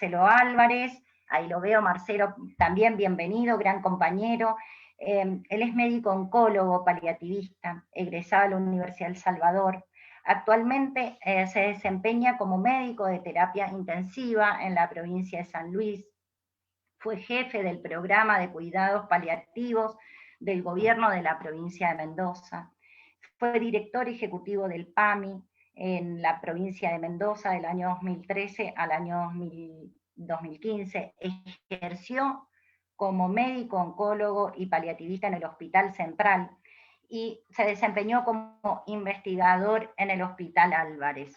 Marcelo Álvarez, ahí lo veo, Marcelo también bienvenido, gran compañero. Él es médico oncólogo paliativista, egresado de la Universidad del Salvador. Actualmente se desempeña como médico de terapia intensiva en la provincia de San Luis. Fue jefe del programa de cuidados paliativos del gobierno de la provincia de Mendoza. Fue director ejecutivo del PAMI en la provincia de Mendoza del año 2013 al año 2015. Ejerció como médico, oncólogo y paliativista en el Hospital Central y se desempeñó como investigador en el Hospital Álvarez.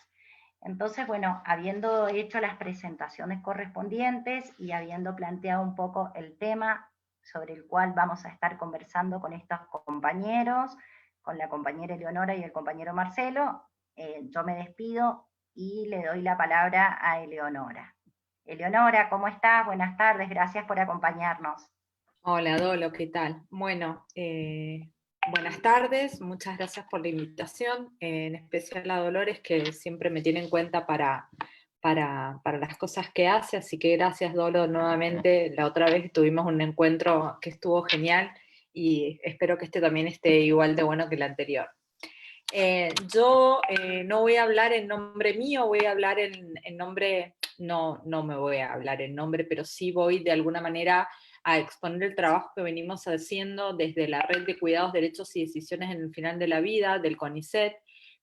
Entonces, bueno, habiendo hecho las presentaciones correspondientes y habiendo planteado un poco el tema sobre el cual vamos a estar conversando con estos compañeros, con la compañera Eleonora y el compañero Marcelo, yo me despido y le doy la palabra a Eleonora. Eleonora, ¿cómo estás? Buenas tardes, gracias por acompañarnos. Hola, Dolo, ¿qué tal? Bueno, buenas tardes, muchas gracias por la invitación, en especial a Dolores, que siempre me tiene en cuenta para las cosas que hace, así que gracias, Dolo, nuevamente. La otra vez tuvimos un encuentro que estuvo genial y espero que este también esté igual de bueno que el anterior. Yo no voy a hablar en nombre mío, voy a hablar en nombre, no me voy a hablar en nombre, pero sí voy de alguna manera a exponer el trabajo que venimos haciendo desde la Red de Cuidados, Derechos y Decisiones en el Final de la Vida, del CONICET,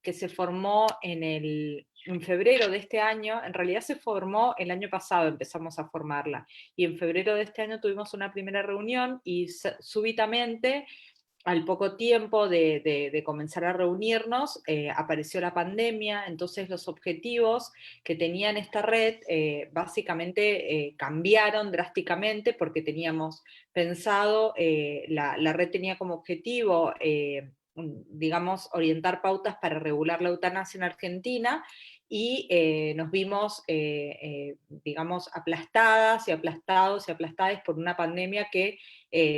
que se formó en febrero de este año. En realidad se formó el año pasado, empezamos a formarla, y en febrero de este año tuvimos una primera reunión y súbitamente, al poco tiempo de comenzar a reunirnos, apareció la pandemia. Entonces los objetivos que tenían esta red básicamente cambiaron drásticamente, porque teníamos pensado, la red tenía como objetivo, digamos, orientar pautas para regular la eutanasia en Argentina, y nos vimos, digamos, aplastadas y aplastados y aplastadas por una pandemia que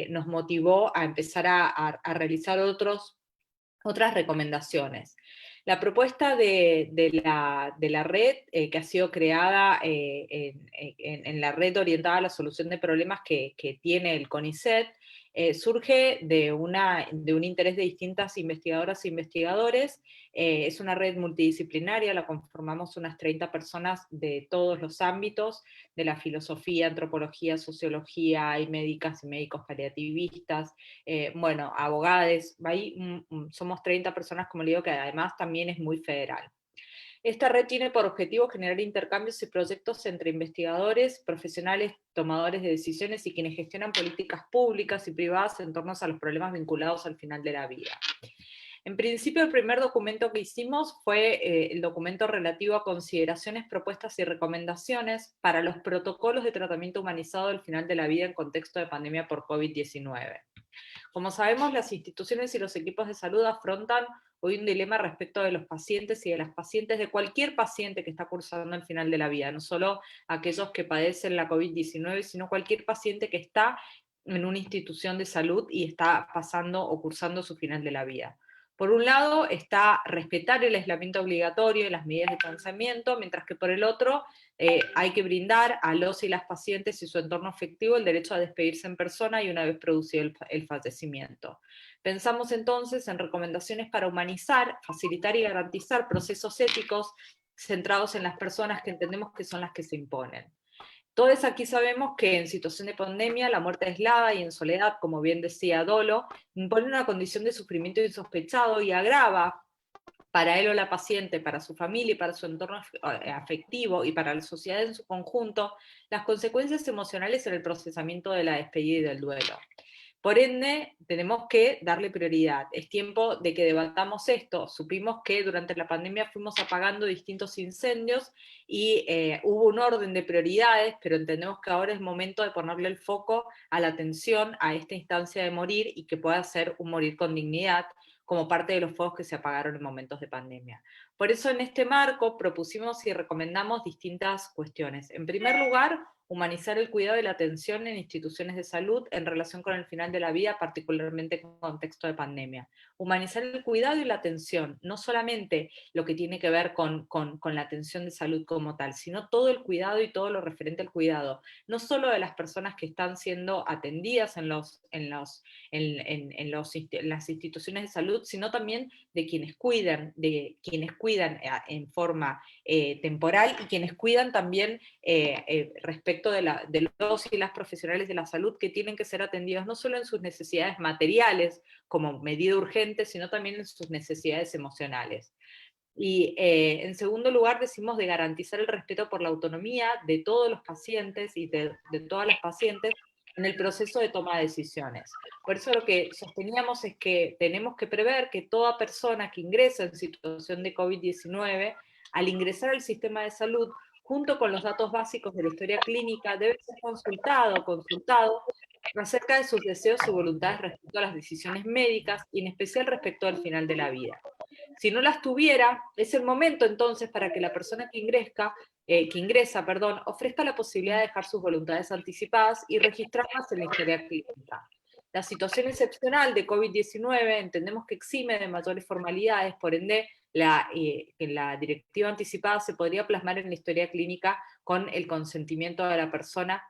nos motivó a empezar a realizar otras recomendaciones. La propuesta de la red, que ha sido creada en la red orientada a la solución de problemas que tiene el CONICET, surge de un interés de distintas investigadoras e investigadores. Es una red multidisciplinaria, la conformamos unas 30 personas de todos los ámbitos, de la filosofía, antropología, sociología, hay médicas y médicos paliativistas, bueno, abogados, ahí somos 30 personas, como le digo, que además también es muy federal. Esta red tiene por objetivo generar intercambios y proyectos entre investigadores, profesionales, tomadores de decisiones y quienes gestionan políticas públicas y privadas en torno a los problemas vinculados al final de la vida. En principio, el primer documento que hicimos fue el documento relativo a consideraciones, propuestas y recomendaciones para los protocolos de tratamiento humanizado del final de la vida en contexto de pandemia por COVID-19. Como sabemos, las instituciones y los equipos de salud afrontan hoy un dilema respecto de los pacientes y de las pacientes, de cualquier paciente que está cursando el final de la vida, no solo aquellos que padecen la COVID-19, sino cualquier paciente que está en una institución de salud y está pasando o cursando su final de la vida. Por un lado está respetar el aislamiento obligatorio y las medidas de distanciamiento, mientras que por el otro hay que brindar a los y las pacientes y su entorno afectivo el derecho a despedirse en persona y una vez producido el fallecimiento. Pensamos entonces en recomendaciones para humanizar, facilitar y garantizar procesos éticos centrados en las personas, que entendemos que son las que se imponen. Todos aquí sabemos que en situación de pandemia, la muerte aislada y en soledad, como bien decía Dolo, impone una condición de sufrimiento insospechado y agrava para él o la paciente, para su familia y para su entorno afectivo y para la sociedad en su conjunto, las consecuencias emocionales en el procesamiento de la despedida y del duelo. Por ende, tenemos que darle prioridad. Es tiempo de que debatamos esto. Supimos que durante la pandemia fuimos apagando distintos incendios y hubo un orden de prioridades, pero entendemos que ahora es momento de ponerle el foco a la atención a esta instancia de morir, y que pueda ser un morir con dignidad, como parte de los fuegos que se apagaron en momentos de pandemia. Por eso en este marco propusimos y recomendamos distintas cuestiones. En primer lugar, humanizar el cuidado y la atención en instituciones de salud en relación con el final de la vida, particularmente en contexto de pandemia. Humanizar el cuidado y la atención, no solamente lo que tiene que ver con la atención de salud como tal, sino todo el cuidado y todo lo referente al cuidado, no solo de las personas que están siendo atendidas en las instituciones de salud, sino también de quienes cuidan en forma temporal y quienes cuidan también respecto de los y las profesionales de la salud que tienen que ser atendidos no solo en sus necesidades materiales como medida urgente, sino también en sus necesidades emocionales. Y en segundo lugar decimos de garantizar el respeto por la autonomía de todos los pacientes y de todas las pacientes en el proceso de toma de decisiones. Por eso lo que sosteníamos es que tenemos que prever que toda persona que ingresa en situación de COVID-19, al ingresar al sistema de salud, junto con los datos básicos de la historia clínica, debe ser consultado acerca de sus deseos y voluntades respecto a las decisiones médicas y en especial respecto al final de la vida. Si no las tuviera, es el momento entonces para que la persona que ingresa, ofrezca la posibilidad de dejar sus voluntades anticipadas y registrarlas en la historia clínica. La situación excepcional de COVID-19 entendemos que exime de mayores formalidades, por ende, la directiva anticipada se podría plasmar en la historia clínica con el consentimiento de la persona,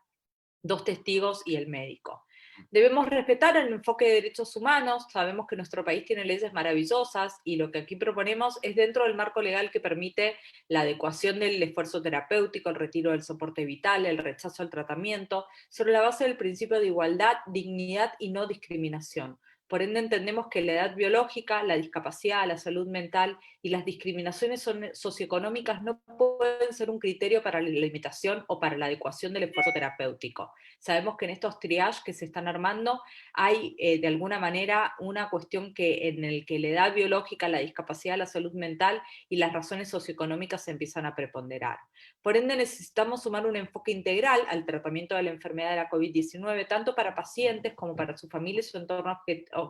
2 testigos y el médico. Debemos respetar el enfoque de derechos humanos, sabemos que nuestro país tiene leyes maravillosas y lo que aquí proponemos es dentro del marco legal que permite la adecuación del esfuerzo terapéutico, el retiro del soporte vital, el rechazo al tratamiento, sobre la base del principio de igualdad, dignidad y no discriminación. Por ende entendemos que la edad biológica, la discapacidad, la salud mental y las discriminaciones socioeconómicas no pueden ser un criterio para la limitación o para la adecuación del esfuerzo terapéutico. Sabemos que en estos triage que se están armando hay de alguna manera una cuestión en el que la edad biológica, la discapacidad, la salud mental y las razones socioeconómicas se empiezan a preponderar. Por ende necesitamos sumar un enfoque integral al tratamiento de la enfermedad de la COVID-19, tanto para pacientes como para su familia y su entorno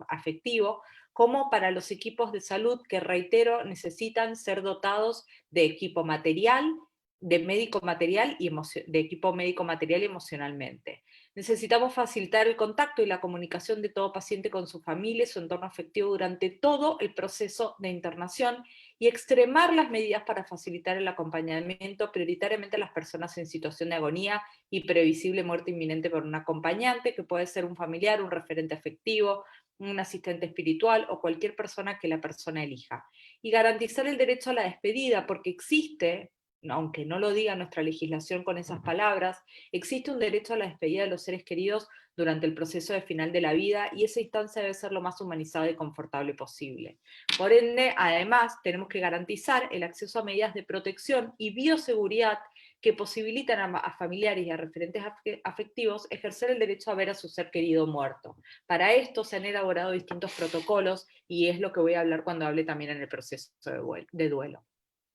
afectivo, como para los equipos de salud que, reitero, necesitan ser dotados de equipo material, de equipo médico material y emocionalmente. Necesitamos facilitar el contacto y la comunicación de todo paciente con su familia y su entorno afectivo durante todo el proceso de internación y extremar las medidas para facilitar el acompañamiento prioritariamente a las personas en situación de agonía y previsible muerte inminente por un acompañante, que puede ser un familiar, un referente afectivo, un asistente espiritual o cualquier persona que la persona elija. Y garantizar el derecho a la despedida, porque existe, aunque no lo diga nuestra legislación con esas palabras, existe un derecho a la despedida de los seres queridos durante el proceso de final de la vida y esa instancia debe ser lo más humanizada y confortable posible. Por ende, además, tenemos que garantizar el acceso a medidas de protección y bioseguridad que posibilitan a familiares y a referentes afectivos ejercer el derecho a ver a su ser querido muerto. Para esto se han elaborado distintos protocolos y es lo que voy a hablar cuando hable también en el proceso de duelo.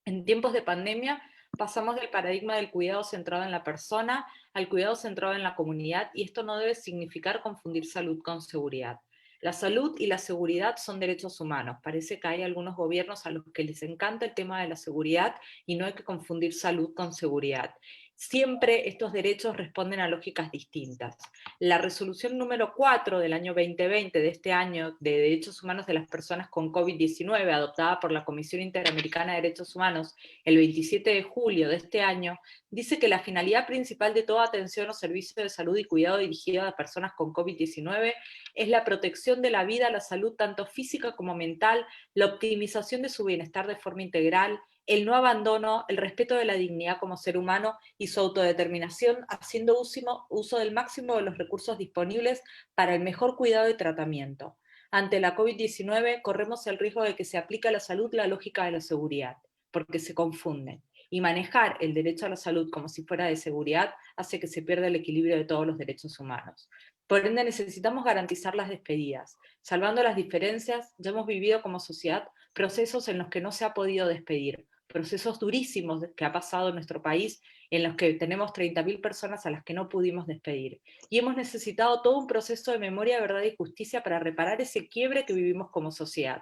En tiempos de pandemia pasamos del paradigma del cuidado centrado en la persona al cuidado centrado en la comunidad, y esto no debe significar confundir salud con seguridad. La salud y la seguridad son derechos humanos. Parece que hay algunos gobiernos a los que les encanta el tema de la seguridad y no hay que confundir salud con seguridad. Siempre estos derechos responden a lógicas distintas. La resolución número 4 del año 2020, de este año, de Derechos Humanos de las Personas con COVID-19, adoptada por la Comisión Interamericana de Derechos Humanos el 27 de julio de este año, dice que la finalidad principal de toda atención o servicio de salud y cuidado dirigido a personas con COVID-19 es la protección de la vida, la salud tanto física como mental, la optimización de su bienestar de forma integral, el no abandono, el respeto de la dignidad como ser humano y su autodeterminación, haciendo uso del máximo de los recursos disponibles para el mejor cuidado y tratamiento. Ante la COVID-19 corremos el riesgo de que se aplique a la salud la lógica de la seguridad, porque se confunden. Y manejar el derecho a la salud como si fuera de seguridad hace que se pierda el equilibrio de todos los derechos humanos. Por ende necesitamos garantizar las despedidas. Salvando las diferencias, ya hemos vivido como sociedad procesos en los que no se ha podido despedir, procesos durísimos que ha pasado en nuestro país, en los que tenemos 30.000 personas a las que no pudimos despedir. Y hemos necesitado todo un proceso de memoria, verdad y justicia para reparar ese quiebre que vivimos como sociedad.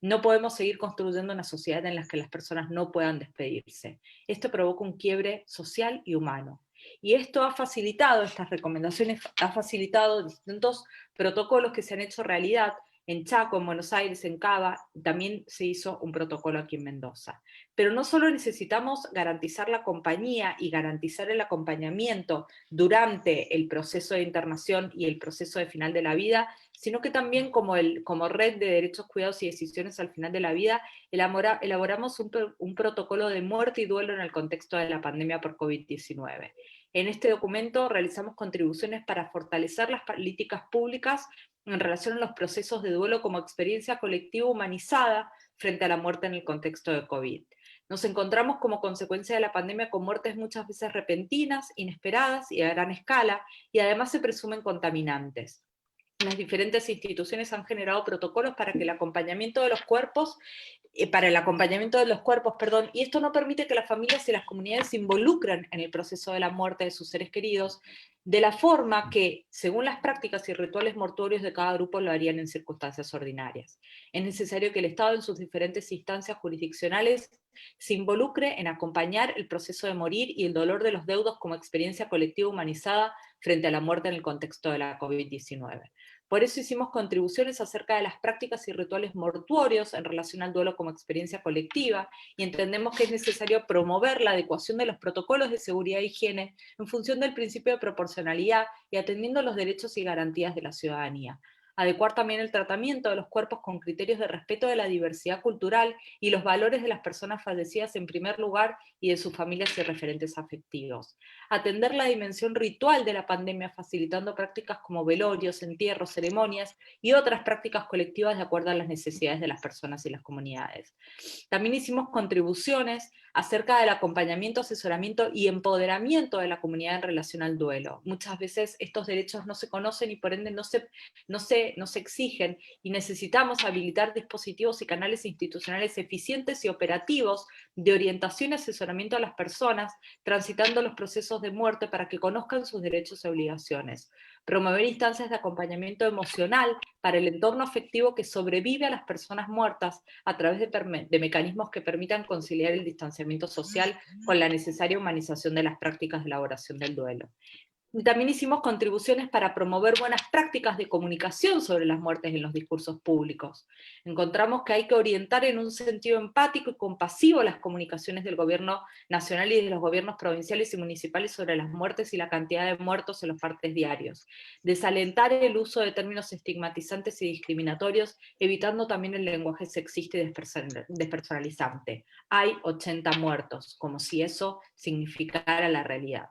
No podemos seguir construyendo una sociedad en la que las personas no puedan despedirse. Esto provoca un quiebre social y humano. Y esto ha facilitado, estas recomendaciones, ha facilitado distintos protocolos que se han hecho realidad en Chaco, en Buenos Aires, en Cava, también se hizo un protocolo aquí en Mendoza. Pero no solo necesitamos garantizar la compañía y garantizar el acompañamiento durante el proceso de internación y el proceso de final de la vida, sino que también como red de derechos, cuidados y decisiones al final de la vida, elaboramos un protocolo de muerte y duelo en el contexto de la pandemia por COVID-19. En este documento realizamos contribuciones para fortalecer las políticas públicas en relación a los procesos de duelo como experiencia colectiva humanizada frente a la muerte en el contexto de COVID. Nos encontramos como consecuencia de la pandemia con muertes muchas veces repentinas, inesperadas y a gran escala, y además se presumen contaminantes. Las diferentes instituciones han generado protocolos para que el acompañamiento de los cuerpos, y esto no permite que las familias y las comunidades se involucren en el proceso de la muerte de sus seres queridos, de la forma que, según las prácticas y rituales mortuorios de cada grupo, lo harían en circunstancias ordinarias. Es necesario que el Estado en sus diferentes instancias jurisdiccionales se involucre en acompañar el proceso de morir y el dolor de los deudos como experiencia colectiva humanizada frente a la muerte en el contexto de la COVID-19. Por eso hicimos contribuciones acerca de las prácticas y rituales mortuorios en relación al duelo como experiencia colectiva, y entendemos que es necesario promover la adecuación de los protocolos de seguridad e higiene en función del principio de proporcionalidad y atendiendo los derechos y garantías de la ciudadanía. Adecuar también el tratamiento de los cuerpos con criterios de respeto de la diversidad cultural y los valores de las personas fallecidas en primer lugar y de sus familias y referentes afectivos. Atender la dimensión ritual de la pandemia, facilitando prácticas como velorios, entierros, ceremonias y otras prácticas colectivas de acuerdo a las necesidades de las personas y las comunidades. También hicimos contribuciones acerca del acompañamiento, asesoramiento y empoderamiento de la comunidad en relación al duelo. Muchas veces estos derechos no se conocen y por ende no se exigen, y necesitamos habilitar dispositivos y canales institucionales eficientes y operativos de orientación y asesoramiento a las personas transitando los procesos de muerte para que conozcan sus derechos y obligaciones. Promover instancias de acompañamiento emocional para el entorno afectivo que sobrevive a las personas muertas a través de mecanismos que permitan conciliar el distanciamiento social con la necesaria humanización de las prácticas de elaboración del duelo. También hicimos contribuciones para promover buenas prácticas de comunicación sobre las muertes en los discursos públicos. Encontramos que hay que orientar en un sentido empático y compasivo las comunicaciones del gobierno nacional y de los gobiernos provinciales y municipales sobre las muertes y la cantidad de muertos en los partes diarios. Desalentar el uso de términos estigmatizantes y discriminatorios, evitando también el lenguaje sexista y despersonalizante. Hay 80 muertos, como si eso significara la realidad.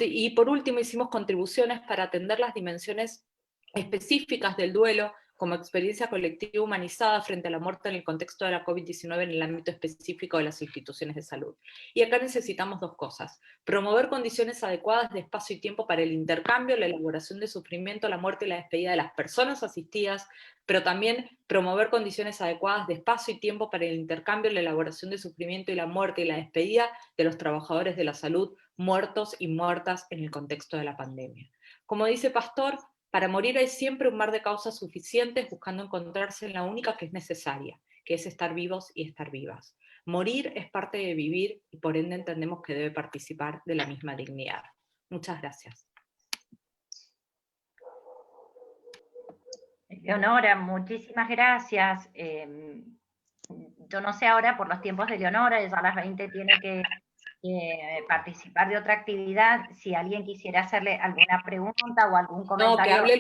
Y por último hicimos contribuciones para atender las dimensiones específicas del duelo como experiencia colectiva humanizada frente a la muerte en el contexto de la COVID-19 en el ámbito específico de las instituciones de salud. Y acá necesitamos dos cosas: promover condiciones adecuadas de espacio y tiempo para el intercambio, la elaboración de sufrimiento, la muerte y la despedida de las personas asistidas, pero también promover condiciones adecuadas de espacio y tiempo para el intercambio, la elaboración de sufrimiento y la muerte y la despedida de los trabajadores de la salud muertos y muertas en el contexto de la pandemia. Como dice Pastor, para morir hay siempre un mar de causas suficientes buscando encontrarse en la única que es necesaria, que es estar vivos y estar vivas. Morir es parte de vivir y por ende entendemos que debe participar de la misma dignidad. Muchas gracias. Leonora, muchísimas gracias. Yo no sé ahora por los tiempos de Leonora, ella a las 20 tiene que participar de otra actividad. Si alguien quisiera hacerle alguna pregunta o algún comentario. No, que hable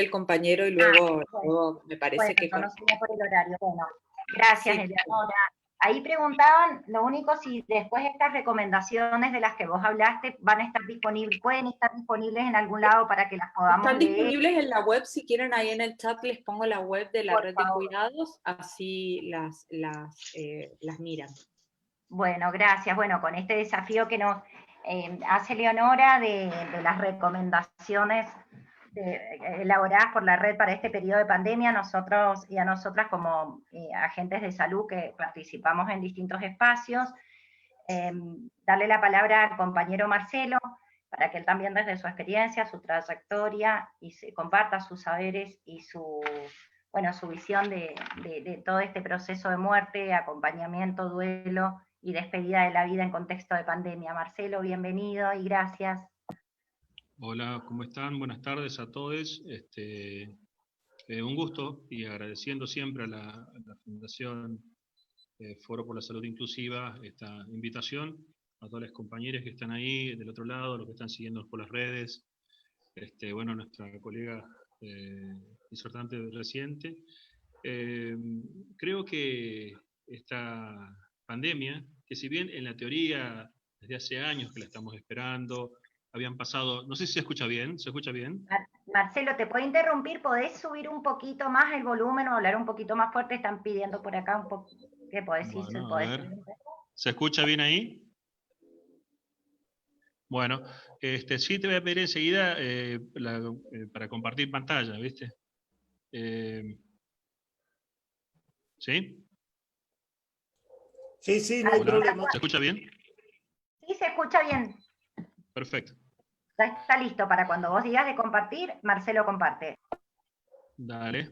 el compañero y luego, luego me parece que... Yo no sé por el horario. Bueno, gracias, sí. Eleonora. Ahí preguntaban, lo único, si después estas recomendaciones de las que vos hablaste van a estar disponibles, pueden estar disponibles en algún lado para que las podamos Están leer. disponibles en la web, si quieren ahí en el chat les pongo la web de la Por red favor. de cuidados, así las miran. Bueno, gracias. Bueno, con este desafío que nos hace Leonora de las recomendaciones elaboradas por la red para este periodo de pandemia, nosotros y a nosotras como agentes de salud que participamos en distintos espacios, darle la palabra al compañero Marcelo para que él también desde su experiencia, su trayectoria, y se comparta sus saberes y su bueno, su visión de todo este proceso de muerte, acompañamiento, duelo y despedida de la vida en contexto de pandemia. Marcelo, bienvenido y gracias. Hola, ¿cómo están? Buenas tardes a todos. Un gusto y agradeciendo siempre a la Fundación Foro por la Salud Inclusiva esta invitación, a todas las compañeras que están ahí del otro lado, los que están siguiendo por las redes, bueno, nuestra colega disertante reciente. Creo que esta pandemia, que si bien en la teoría desde hace años que la estamos esperando, habían pasado, no sé si se escucha bien, ¿se escucha bien? Marcelo, ¿te puedo interrumpir? ¿Podés subir un poquito más el volumen o hablar un poquito más fuerte? Están pidiendo por acá un poco. ¿Qué podés decir? Bueno, a ver, ¿se escucha bien ahí? Bueno, sí te voy a pedir enseguida para compartir pantalla, ¿viste? ¿Sí? Sí, no hay problema. ¿Se escucha bien? Sí, se escucha bien. Perfecto. Ya está listo para cuando vos digas de compartir, Marcelo comparte. Dale.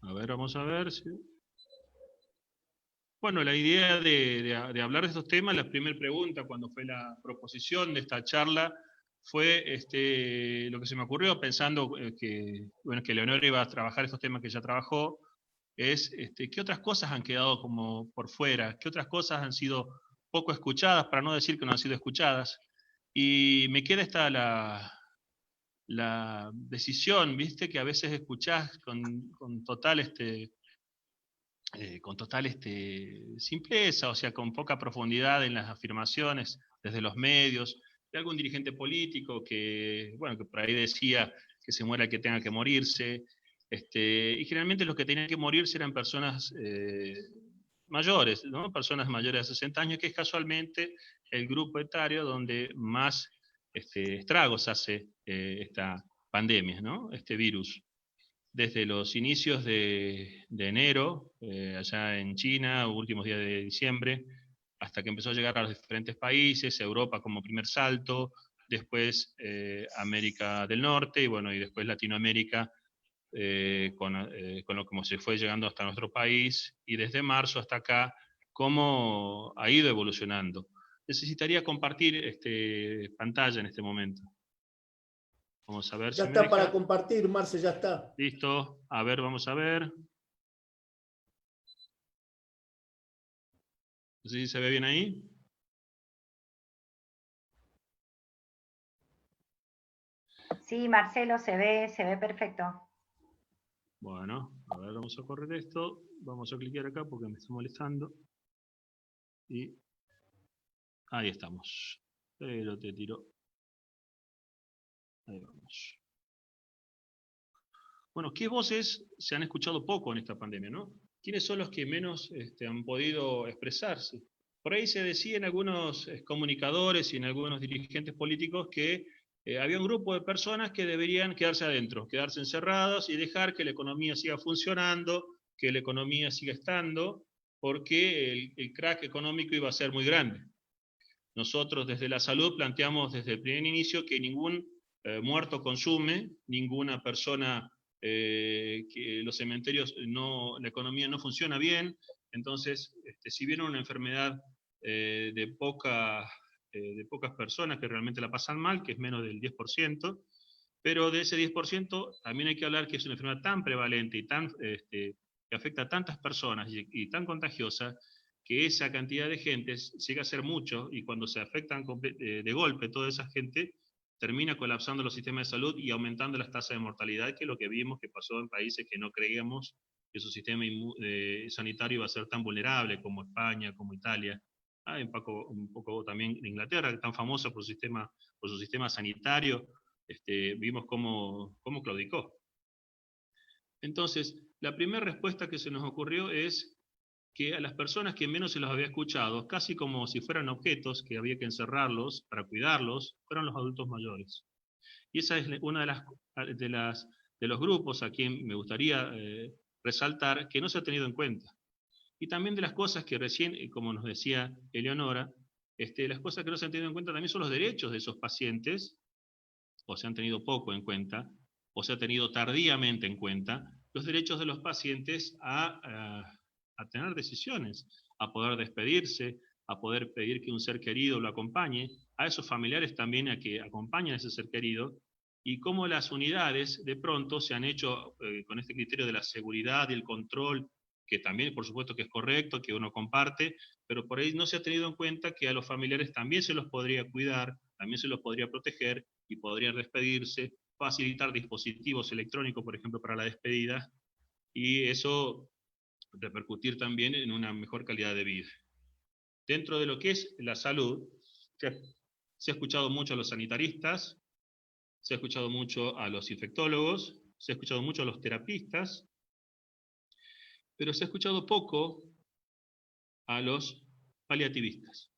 A ver, vamos a ver si... Bueno, la idea de hablar de estos temas, la primera pregunta cuando fue la proposición de esta charla fue lo que se me ocurrió pensando que Leonora iba a trabajar estos temas que ya trabajó, es qué otras cosas han quedado como por fuera, qué otras cosas han sido poco escuchadas, para no decir que no han sido escuchadas. Y me queda la decisión, viste, que a veces escuchás con total simpleza, o sea, con poca profundidad en las afirmaciones desde los medios, de algún dirigente político que, bueno, que por ahí decía que se muera el que tenga que morirse, y generalmente los que tenían que morirse eran personas mayores, ¿no? Personas mayores de 60 años, que es casualmente el grupo etario donde más estragos hace esta pandemia, ¿no? Este virus. Desde los inicios de enero, allá en China, últimos días de diciembre, hasta que empezó a llegar a los diferentes países, Europa como primer salto, después América del Norte y bueno, y después Latinoamérica, con lo como se fue llegando hasta nuestro país, y desde marzo hasta acá, cómo ha ido evolucionando. Necesitaría compartir pantalla en este momento. Vamos a ver Ya si está me para deja. compartir, Marce, ya está. Listo. A ver, vamos a ver. No sé si se ve bien ahí. Sí, Marcelo, se ve perfecto. Bueno, a ver, vamos a correr esto. Vamos a clicar acá porque me está molestando. Y ahí estamos. Pero te tiro. Ahí vamos. Bueno, ¿qué voces se han escuchado poco en esta pandemia, no? ¿Quiénes son los que menos han podido expresarse? Por ahí se decía en algunos comunicadores y en algunos dirigentes políticos que había un grupo de personas que deberían quedarse adentro, quedarse encerrados y dejar que la economía siga funcionando, que la economía siga estando, porque el crack económico iba a ser muy grande. Nosotros desde la salud planteamos desde el primer inicio que ningún muerto consume, ninguna persona, que los cementerios, la economía no funciona bien, entonces si bien una enfermedad de pocas personas que realmente la pasan mal, que es menos del 10%, pero de ese 10% también hay que hablar que es una enfermedad tan prevalente y que afecta a tantas personas y tan contagiosa, que esa cantidad de gente llega a ser mucho, y cuando se afectan de golpe toda esa gente, termina colapsando los sistemas de salud y aumentando las tasas de mortalidad, que es lo que vimos que pasó en países que no creíamos que su sistema sanitario iba a ser tan vulnerable, como España, como Italia, un poco también Inglaterra, tan famosa por su sistema sanitario. Vimos cómo claudicó. Entonces, la primera respuesta que se nos ocurrió es que a las personas que menos se los había escuchado, casi como si fueran objetos que había que encerrarlos para cuidarlos, fueron los adultos mayores. Y esa es una de los grupos a quien me gustaría resaltar que no se ha tenido en cuenta. Y también de las cosas que recién, como nos decía Eleonora, las cosas que no se han tenido en cuenta también son los derechos de esos pacientes, o se han tenido poco en cuenta, o se ha tenido tardíamente en cuenta, los derechos de los pacientes a tener decisiones, a poder despedirse, a poder pedir que un ser querido lo acompañe, a esos familiares también a que acompañen a ese ser querido, y cómo las unidades de pronto se han hecho con este criterio de la seguridad y el control, que también por supuesto que es correcto, que uno comparte, pero por ahí no se ha tenido en cuenta que a los familiares también se los podría cuidar, también se los podría proteger y podrían despedirse, facilitar dispositivos electrónicos, por ejemplo, para la despedida, y eso repercutir también en una mejor calidad de vida. Dentro de lo que es la salud, se ha escuchado mucho a los sanitaristas, se ha escuchado mucho a los infectólogos, se ha escuchado mucho a los terapistas, pero se ha escuchado poco a los paliativistas,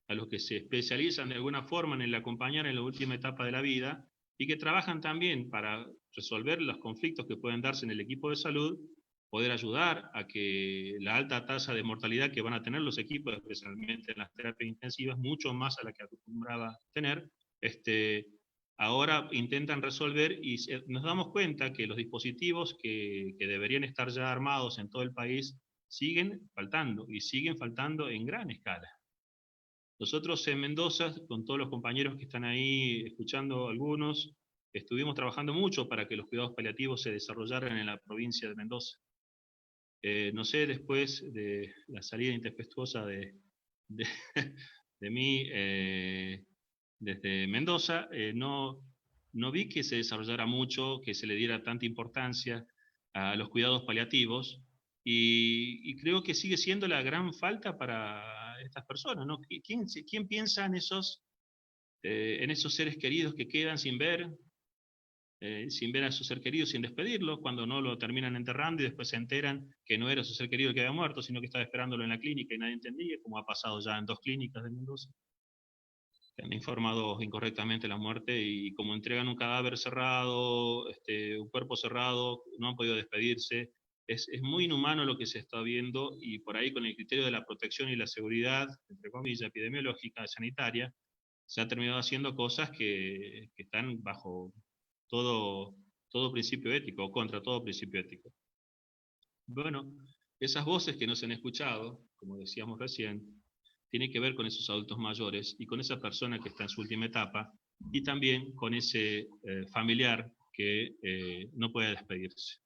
a los que se especializan de alguna forma en el acompañar en la última etapa de la vida y que trabajan también para resolver los conflictos que pueden darse en el equipo de salud, poder ayudar a que la alta tasa de mortalidad que van a tener los equipos, especialmente en las terapias intensivas, mucho más a la que acostumbraba tener, ahora intentan resolver y nos damos cuenta que los dispositivos que deberían estar ya armados en todo el país siguen faltando y siguen faltando en gran escala. Nosotros en Mendoza, con todos los compañeros que están ahí escuchando algunos, estuvimos trabajando mucho para que los cuidados paliativos se desarrollaran en la provincia de Mendoza. No sé, después de la salida intempestuosa de mí desde Mendoza, no vi que se desarrollara mucho, que se le diera tanta importancia a los cuidados paliativos, y creo que sigue siendo la gran falta para estas personas, ¿no? ¿Quién piensa en esos seres queridos que quedan sin ver a su ser querido, sin despedirlo, cuando no lo terminan enterrando y después se enteran que no era su ser querido el que había muerto, sino que estaba esperándolo en la clínica y nadie entendía, como ha pasado ya en 2 clínicas de Mendoza, que han informado incorrectamente la muerte y como entregan un cadáver cerrado, un cuerpo cerrado, no han podido despedirse. Es muy inhumano lo que se está viendo y por ahí con el criterio de la protección y la seguridad, entre comillas, epidemiológica, sanitaria, se han terminado haciendo cosas que están bajo todo principio ético, o contra todo principio ético. Bueno, esas voces que no se han escuchado, como decíamos recién, tienen que ver con esos adultos mayores y con esa persona que está en su última etapa, y también con ese familiar que no puede despedirse.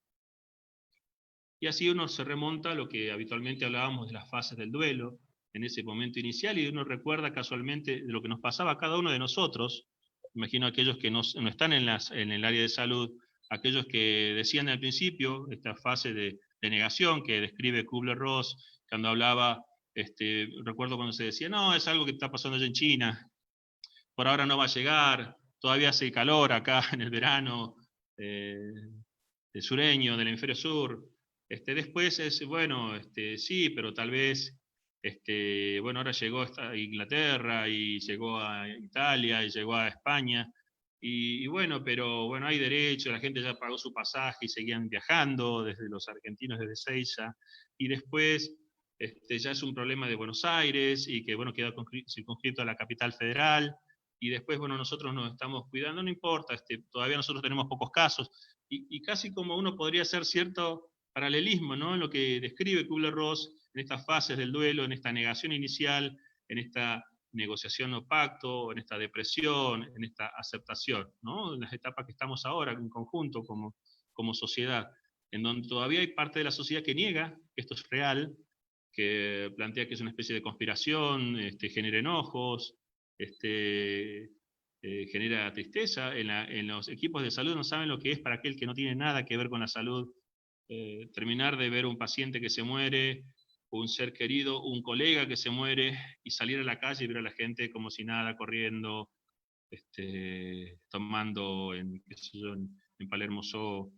Y así uno se remonta a lo que habitualmente hablábamos de las fases del duelo, en ese momento inicial, y uno recuerda casualmente de lo que nos pasaba a cada uno de nosotros. Imagino aquellos que no están en el área de salud, aquellos que decían al principio, esta fase de negación que describe Kubler-Ross, cuando hablaba, recuerdo cuando se decía, no, es algo que está pasando allá en China, por ahora no va a llegar, todavía hace calor acá en el verano del sureño, del hemisferio sur. Después es, bueno, sí, pero tal vez, bueno, ahora llegó a Inglaterra y llegó a Italia y llegó a España, y bueno, pero bueno, hay derecho, la gente ya pagó su pasaje y seguían viajando, desde los argentinos desde Seiza, y después ya es un problema de Buenos Aires y que, bueno, queda circunscrito a la capital federal, y después, bueno, nosotros nos estamos cuidando, no importa, todavía nosotros tenemos pocos casos, y casi como uno podría hacer cierto paralelismo, ¿no? En lo que describe Kubler-Ross en estas fases del duelo, en esta negación inicial, en esta negociación o pacto, en esta depresión, en esta aceptación, ¿no? En las etapas que estamos ahora en conjunto como sociedad, en donde todavía hay parte de la sociedad que niega que esto es real, que plantea que es una especie de conspiración, genera enojos, genera tristeza. En los equipos de salud no saben lo que es para aquel que no tiene nada que ver con la salud, terminar de ver un paciente que se muere, un ser querido, un colega que se muere, y salir a la calle y ver a la gente como si nada, corriendo, tomando en Palermo Zoo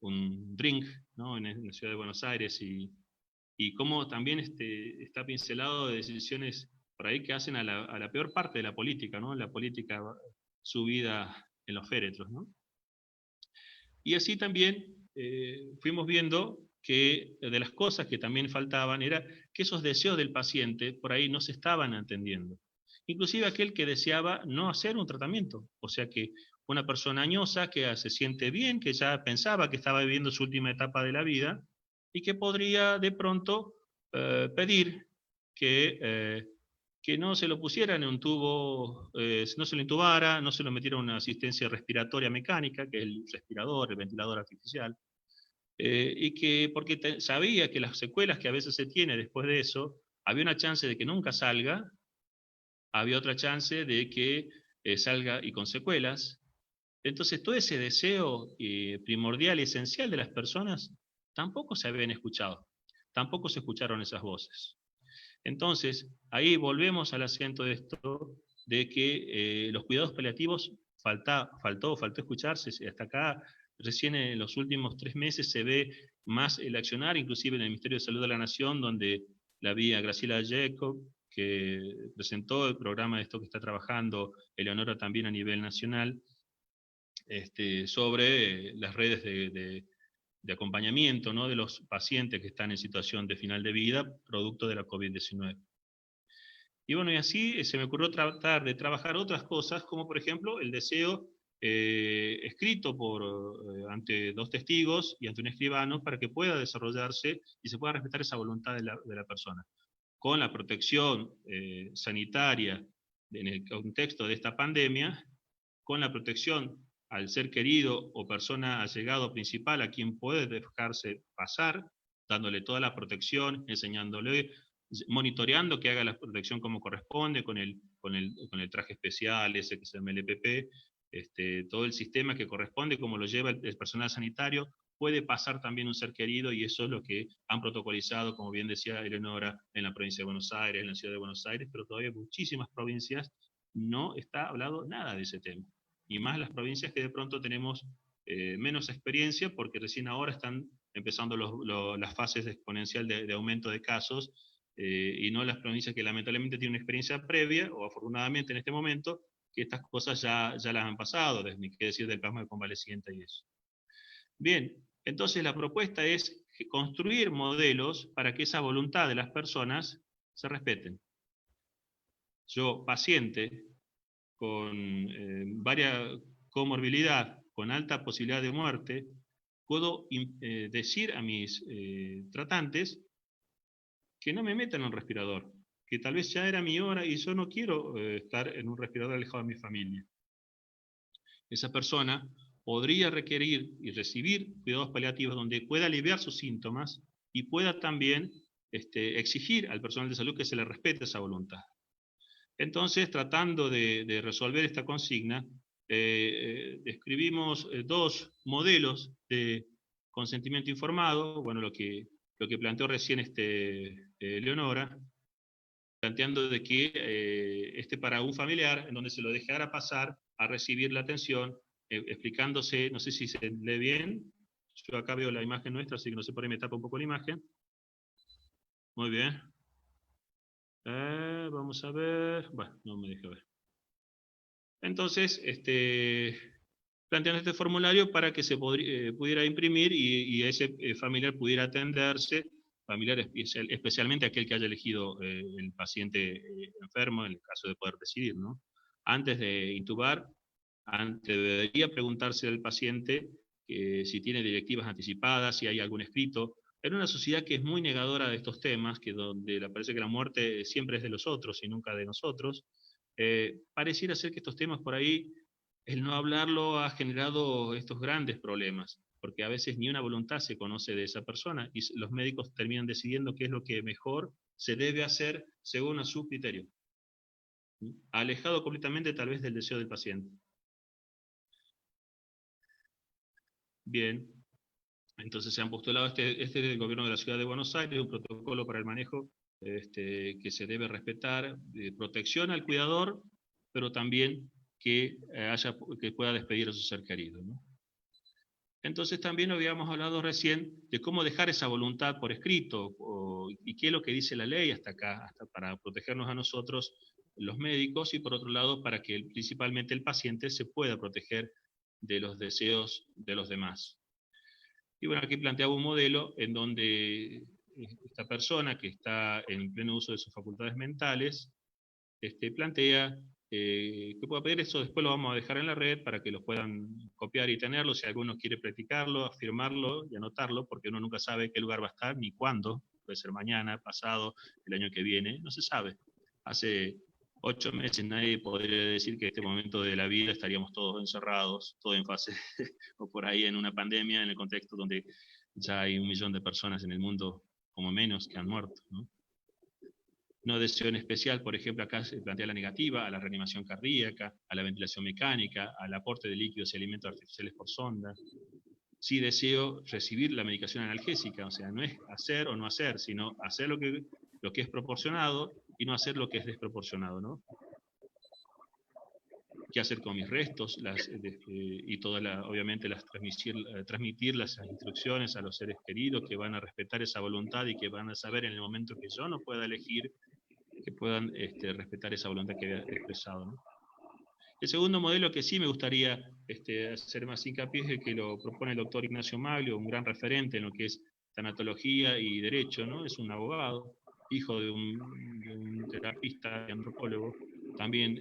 un drink, ¿no? en la ciudad de Buenos Aires, y cómo también está pincelado de decisiones por ahí que hacen a la peor parte de la política, ¿no? La política subida en los féretros, ¿no? Y así también fuimos viendo que de las cosas que también faltaban era que esos deseos del paciente por ahí no se estaban atendiendo. Inclusive aquel que deseaba no hacer un tratamiento, o sea que una persona añosa que se siente bien, que ya pensaba que estaba viviendo su última etapa de la vida y que podría de pronto pedir que no se lo pusieran en un tubo, no se lo intubara, no se lo metiera en una asistencia respiratoria mecánica, que es el respirador, el ventilador artificial, y que porque sabía que las secuelas que a veces se tiene después de eso, había una chance de que nunca salga, había otra chance de que salga y con secuelas. Entonces todo ese deseo primordial y esencial de las personas tampoco se habían escuchado, tampoco se escucharon esas voces. Entonces, ahí volvemos al acento de esto, de que los cuidados paliativos faltó escucharse. Hasta acá, recién en los últimos 3 meses se ve más el accionar, inclusive en el Ministerio de Salud de la Nación, donde la vi a Graciela Jacob, que presentó el programa de esto que está trabajando Eleonora también a nivel nacional, sobre las redes de acompañamiento, ¿no?, de los pacientes que están en situación de final de vida, producto de la COVID-19. Y bueno, y así se me ocurrió tratar de trabajar otras cosas, como por ejemplo el deseo escrito ante 2 testigos y ante un escribano para que pueda desarrollarse y se pueda respetar esa voluntad de la persona. Con la protección sanitaria en el contexto de esta pandemia, con la protección al ser querido o persona allegado principal a quien puede dejarse pasar, dándole toda la protección, enseñándole, monitoreando que haga la protección como corresponde, con el traje especial, ese que se llama el EPP, todo el sistema que corresponde, como lo lleva el personal sanitario, puede pasar también un ser querido, y eso es lo que han protocolizado, como bien decía Eleonora, en la provincia de Buenos Aires, en la ciudad de Buenos Aires, pero todavía en muchísimas provincias no está hablado nada de ese tema. Y más las provincias que de pronto tenemos menos experiencia, porque recién ahora están empezando las fases de exponencial de aumento de casos, y no las provincias que lamentablemente tienen una experiencia previa, o afortunadamente en este momento, que estas cosas ya las han pasado, ni qué decir del plasma de convaleciente y eso. Bien, entonces la propuesta es construir modelos para que esa voluntad de las personas se respeten. Yo, paciente, con varias comorbilidad, con alta posibilidad de muerte, puedo decir a mis tratantes que no me metan en un respirador, que tal vez ya era mi hora y yo no quiero estar en un respirador alejado de mi familia. Esa persona podría requerir y recibir cuidados paliativos donde pueda aliviar sus síntomas y pueda también exigir al personal de salud que se le respete esa voluntad. Entonces, tratando de resolver esta consigna, describimos 2 modelos de consentimiento informado, bueno, lo que planteó recién Leonora, planteando de que para un familiar, en donde se lo dejara pasar a recibir la atención, explicándose, no sé si se lee bien, yo acá veo la imagen nuestra, así que no sé, por ahí me tapa un poco la imagen. Muy bien. Vamos a ver, bueno, no me deja ver. Entonces, planteando este formulario para que se pudiera imprimir y ese familiar pudiera atenderse, familiar especialmente aquel que haya elegido el paciente enfermo, en el caso de poder decidir, ¿no? Antes de intubar, debería preguntarse al paciente si tiene directivas anticipadas, si hay algún escrito. En una sociedad que es muy negadora de estos temas, donde le parece que la muerte siempre es de los otros y nunca de nosotros, pareciera ser que estos temas por ahí, el no hablarlo ha generado estos grandes problemas, porque a veces ni una voluntad se conoce de esa persona y los médicos terminan decidiendo qué es lo que mejor se debe hacer según a su criterio, alejado completamente tal vez del deseo del paciente. Bien, entonces se han postulado del gobierno de la ciudad de Buenos Aires, un protocolo para el manejo que se debe respetar, protección al cuidador, pero también que pueda despedir a su ser querido, ¿no? Entonces también habíamos hablado recién de cómo dejar esa voluntad por escrito, y qué es lo que dice la ley hasta acá, hasta para protegernos a nosotros, los médicos, y por otro lado para que principalmente el paciente se pueda proteger de los deseos de los demás. Y bueno, aquí planteaba un modelo en donde esta persona que está en pleno uso de sus facultades mentales, plantea que pueda pedir eso, después lo vamos a dejar en la red para que lo puedan copiar y tenerlo, si alguno quiere practicarlo, firmarlo y anotarlo, porque uno nunca sabe qué lugar va a estar ni cuándo, puede ser mañana, pasado, el año que viene, no se sabe. Hace 8 meses nadie podría decir que en este momento de la vida estaríamos todos encerrados, todos en fase, o por ahí en una pandemia, en el contexto donde ya hay 1 millón de personas en el mundo, como menos, que han muerto, ¿no? No deseo en especial, por ejemplo, acá se plantea la negativa a la reanimación cardíaca, a la ventilación mecánica, al aporte de líquidos y alimentos artificiales por sonda. Sí deseo recibir la medicación analgésica, o sea, no es hacer o no hacer, sino hacer lo que es proporcionado y no hacer lo que es desproporcionado, ¿no? Qué hacer con mis restos y obviamente transmitir las instrucciones a los seres queridos que van a respetar esa voluntad y que van a saber en el momento que yo no pueda elegir, que puedan respetar esa voluntad que había expresado, ¿no? El segundo modelo que sí me gustaría hacer más hincapié es el que lo propone el doctor Ignacio Maglio, un gran referente en lo que es tanatología y derecho, ¿no? Es un abogado, hijo de un terapista y antropólogo, también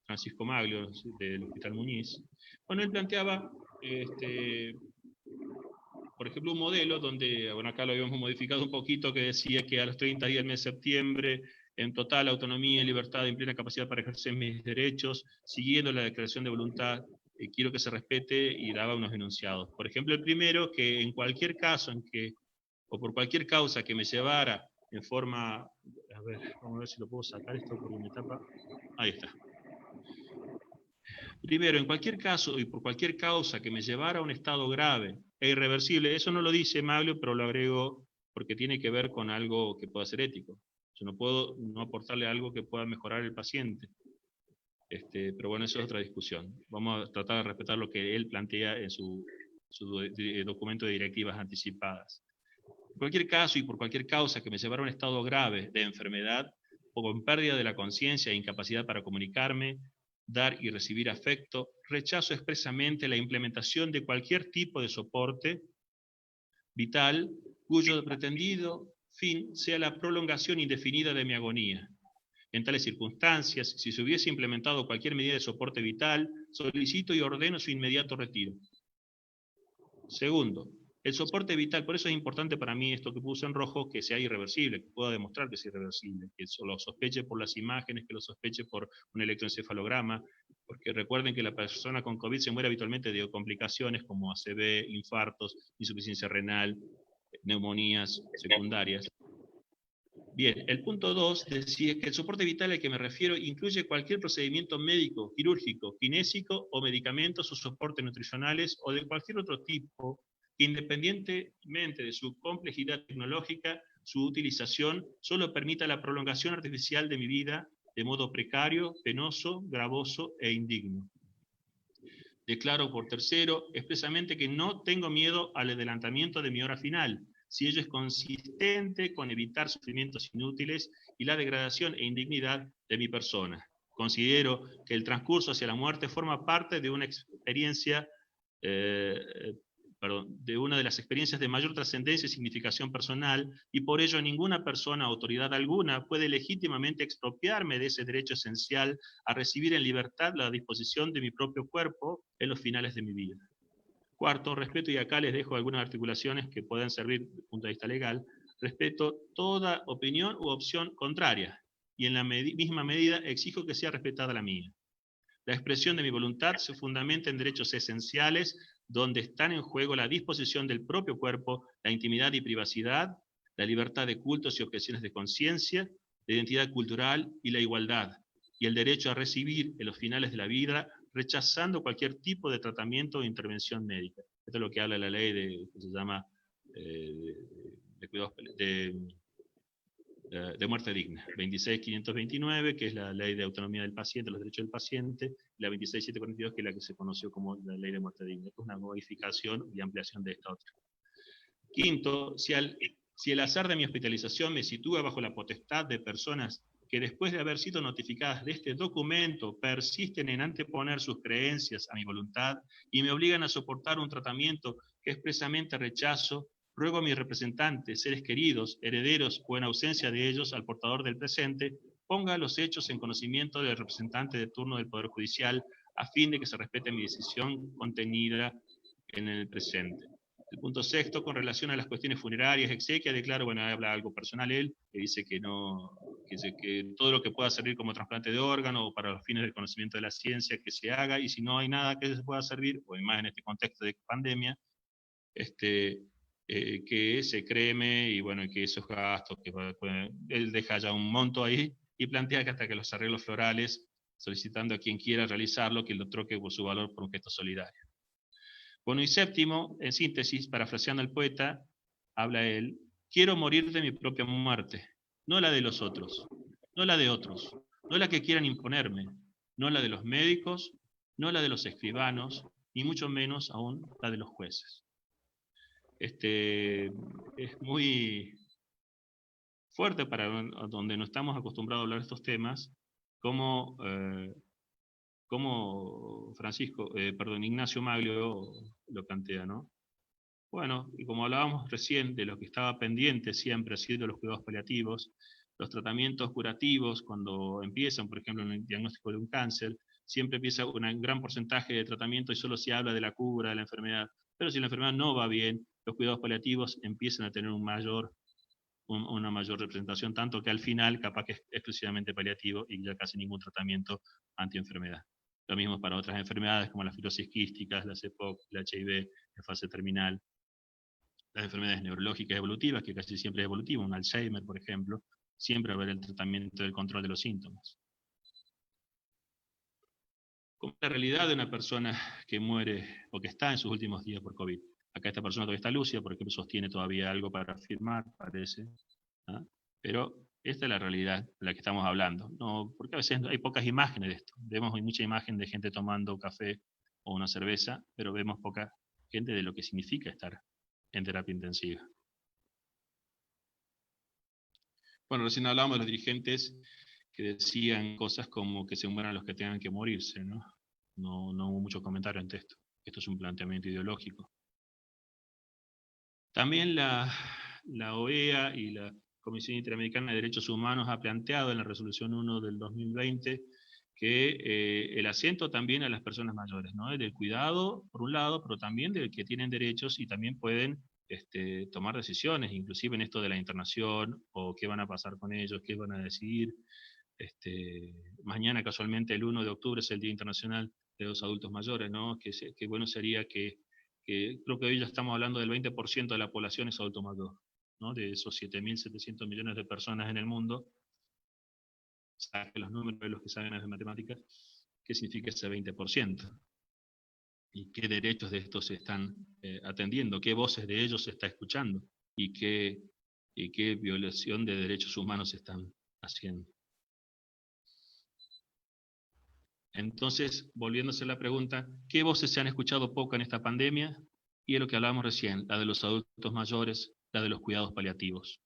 Francisco Maglio, del Hospital Muñiz. Bueno, él planteaba, por ejemplo, un modelo donde, bueno, acá lo habíamos modificado un poquito, que decía que a los 30 días del mes de septiembre, en total autonomía y libertad, en plena capacidad para ejercer mis derechos, siguiendo la declaración de voluntad, quiero que se respete, y daba unos enunciados. Por ejemplo, el primero, que en cualquier caso o por cualquier causa que me llevara en forma, a ver, vamos a ver si lo puedo sacar esto porque me tapa, ahí está. Primero, en cualquier caso y por cualquier causa que me llevara a un estado grave e irreversible, eso no lo dice Maglio, pero lo agrego porque tiene que ver con algo que pueda ser ético. Yo no puedo no aportarle algo que pueda mejorar el paciente. Pero bueno, eso es otra discusión. Vamos a tratar de respetar lo que él plantea en su documento de directivas anticipadas. En cualquier caso y por cualquier causa que me llevara a un estado grave de enfermedad o con pérdida de la conciencia e incapacidad para comunicarme, dar y recibir afecto, rechazo expresamente la implementación de cualquier tipo de soporte vital cuyo pretendido fin sea la prolongación indefinida de mi agonía. En tales circunstancias, si se hubiese implementado cualquier medida de soporte vital, solicito y ordeno su inmediato retiro. Segundo, el soporte vital, por eso es importante para mí esto que puse en rojo, que sea irreversible, que pueda demostrar que es irreversible, que lo sospeche por las imágenes, que lo sospeche por un electroencefalograma, porque recuerden que la persona con COVID se muere habitualmente de complicaciones como ACV, infartos, insuficiencia renal, neumonías secundarias. Bien, el punto 2 decía que el soporte vital al que me refiero incluye cualquier procedimiento médico, quirúrgico, kinésico o medicamentos o soportes nutricionales o de cualquier otro tipo que independientemente de su complejidad tecnológica, su utilización solo permita la prolongación artificial de mi vida de modo precario, penoso, gravoso e indigno. Declaro por tercero expresamente que no tengo miedo al adelantamiento de mi hora final, si ello es consistente con evitar sufrimientos inútiles y la degradación e indignidad de mi persona. Considero que el transcurso hacia la muerte forma parte de una experiencia, de una de las experiencias de mayor trascendencia y significación personal, y por ello ninguna persona, autoridad alguna, puede legítimamente expropiarme de ese derecho esencial a recibir en libertad la disposición de mi propio cuerpo en los finales de mi vida. Cuarto, respeto, y acá les dejo algunas articulaciones que puedan servir desde el punto de vista legal, respeto toda opinión u opción contraria, y en la misma medida exijo que sea respetada la mía. La expresión de mi voluntad se fundamenta en derechos esenciales donde están en juego la disposición del propio cuerpo, la intimidad y privacidad, la libertad de cultos y objeciones de conciencia, la identidad cultural y la igualdad, y el derecho a recibir en los finales de la vida, rechazando cualquier tipo de tratamiento o intervención médica. Esto es lo que habla la ley que se llama de muerte digna, 26.529, que es la ley de autonomía del paciente, los derechos del paciente, y la 26.742, que es la que se conoció como la ley de muerte digna. Esto es una modificación y ampliación de esta otra. Quinto, si el azar de mi hospitalización me sitúa bajo la potestad de personas que después de haber sido notificadas de este documento persisten en anteponer sus creencias a mi voluntad y me obligan a soportar un tratamiento que expresamente rechazo, ruego a mis representantes, seres queridos, herederos o en ausencia de ellos al portador del presente, ponga los hechos en conocimiento del representante de turno del Poder Judicial a fin de que se respete mi decisión contenida en el presente. El punto sexto, con relación a las cuestiones funerarias, exequias, declaro, bueno, habla algo personal él, que dice que no, que todo lo que pueda servir como trasplante de órgano o para los fines del conocimiento de la ciencia, que se haga, y si no hay nada que se pueda servir, o más en este contexto de pandemia, que se creme, y bueno, que esos gastos, él deja ya un monto ahí, y plantea que hasta que los arreglos florales, solicitando a quien quiera realizarlo, que lo troque por su valor por un gesto solidario. Bueno, y séptimo, en síntesis, parafraseando al poeta, habla él: quiero morir de mi propia muerte, no la de los otros, no la de otros, no la que quieran imponerme, no la de los médicos, no la de los escribanos, ni mucho menos aún la de los jueces. Es muy fuerte para donde no estamos acostumbrados a hablar de estos temas, como Ignacio Maglio lo plantea, ¿no? Bueno, y como hablábamos recién de lo que estaba pendiente siempre ha sido los cuidados paliativos, los tratamientos curativos, cuando empiezan, por ejemplo, en el diagnóstico de un cáncer, siempre empieza un gran porcentaje de tratamiento y solo se habla de la cura de la enfermedad. Pero si la enfermedad no va bien, los cuidados paliativos empiezan a tener una mayor representación, tanto que al final capaz que es exclusivamente paliativo y ya casi ningún tratamiento antienfermedad. Lo mismo para otras enfermedades como las fibrosis quísticas, la CEPOC, la HIV en fase terminal, las enfermedades neurológicas evolutivas, que casi siempre es evolutiva, un Alzheimer, por ejemplo, siempre va a haber el tratamiento del control de los síntomas. ¿Cómo es la realidad de una persona que muere o que está en sus últimos días por COVID? Acá esta persona todavía está lúcida, por ejemplo, sostiene todavía algo para afirmar, parece, ¿no? Pero esta es la realidad de la que estamos hablando, ¿no? Porque a veces hay pocas imágenes de esto. Vemos mucha imagen de gente tomando café o una cerveza, pero vemos poca gente de lo que significa estar en terapia intensiva. Bueno, recién hablábamos de los dirigentes que decían cosas como que se mueran los que tengan que morirse, ¿no? No hubo mucho comentario ante esto. Esto es un planteamiento ideológico. También la OEA y la Comisión Interamericana de Derechos Humanos ha planteado en la Resolución 1 del 2020 que el acento también a las personas mayores, ¿no? Del cuidado, por un lado, pero también de que tienen derechos y también pueden tomar decisiones, inclusive en esto de la internación, o qué van a pasar con ellos, qué van a decidir. Mañana, casualmente, el 1 de octubre es el Día Internacional de los Adultos Mayores, ¿no? Que bueno sería que creo que hoy ya estamos hablando del 20% de la población es adulto mayor, ¿no? De esos 7.700 millones de personas en el mundo, saque los números de los que saben de matemáticas, ¿qué significa ese 20%? ¿Y qué derechos de estos se están atendiendo? ¿Qué voces de ellos se está escuchando? ¿Y qué violación de derechos humanos se están haciendo? Entonces, volviéndose a la pregunta, ¿qué voces se han escuchado poco en esta pandemia? Y es lo que hablábamos recién, la de los adultos mayores, la de los cuidados paliativos.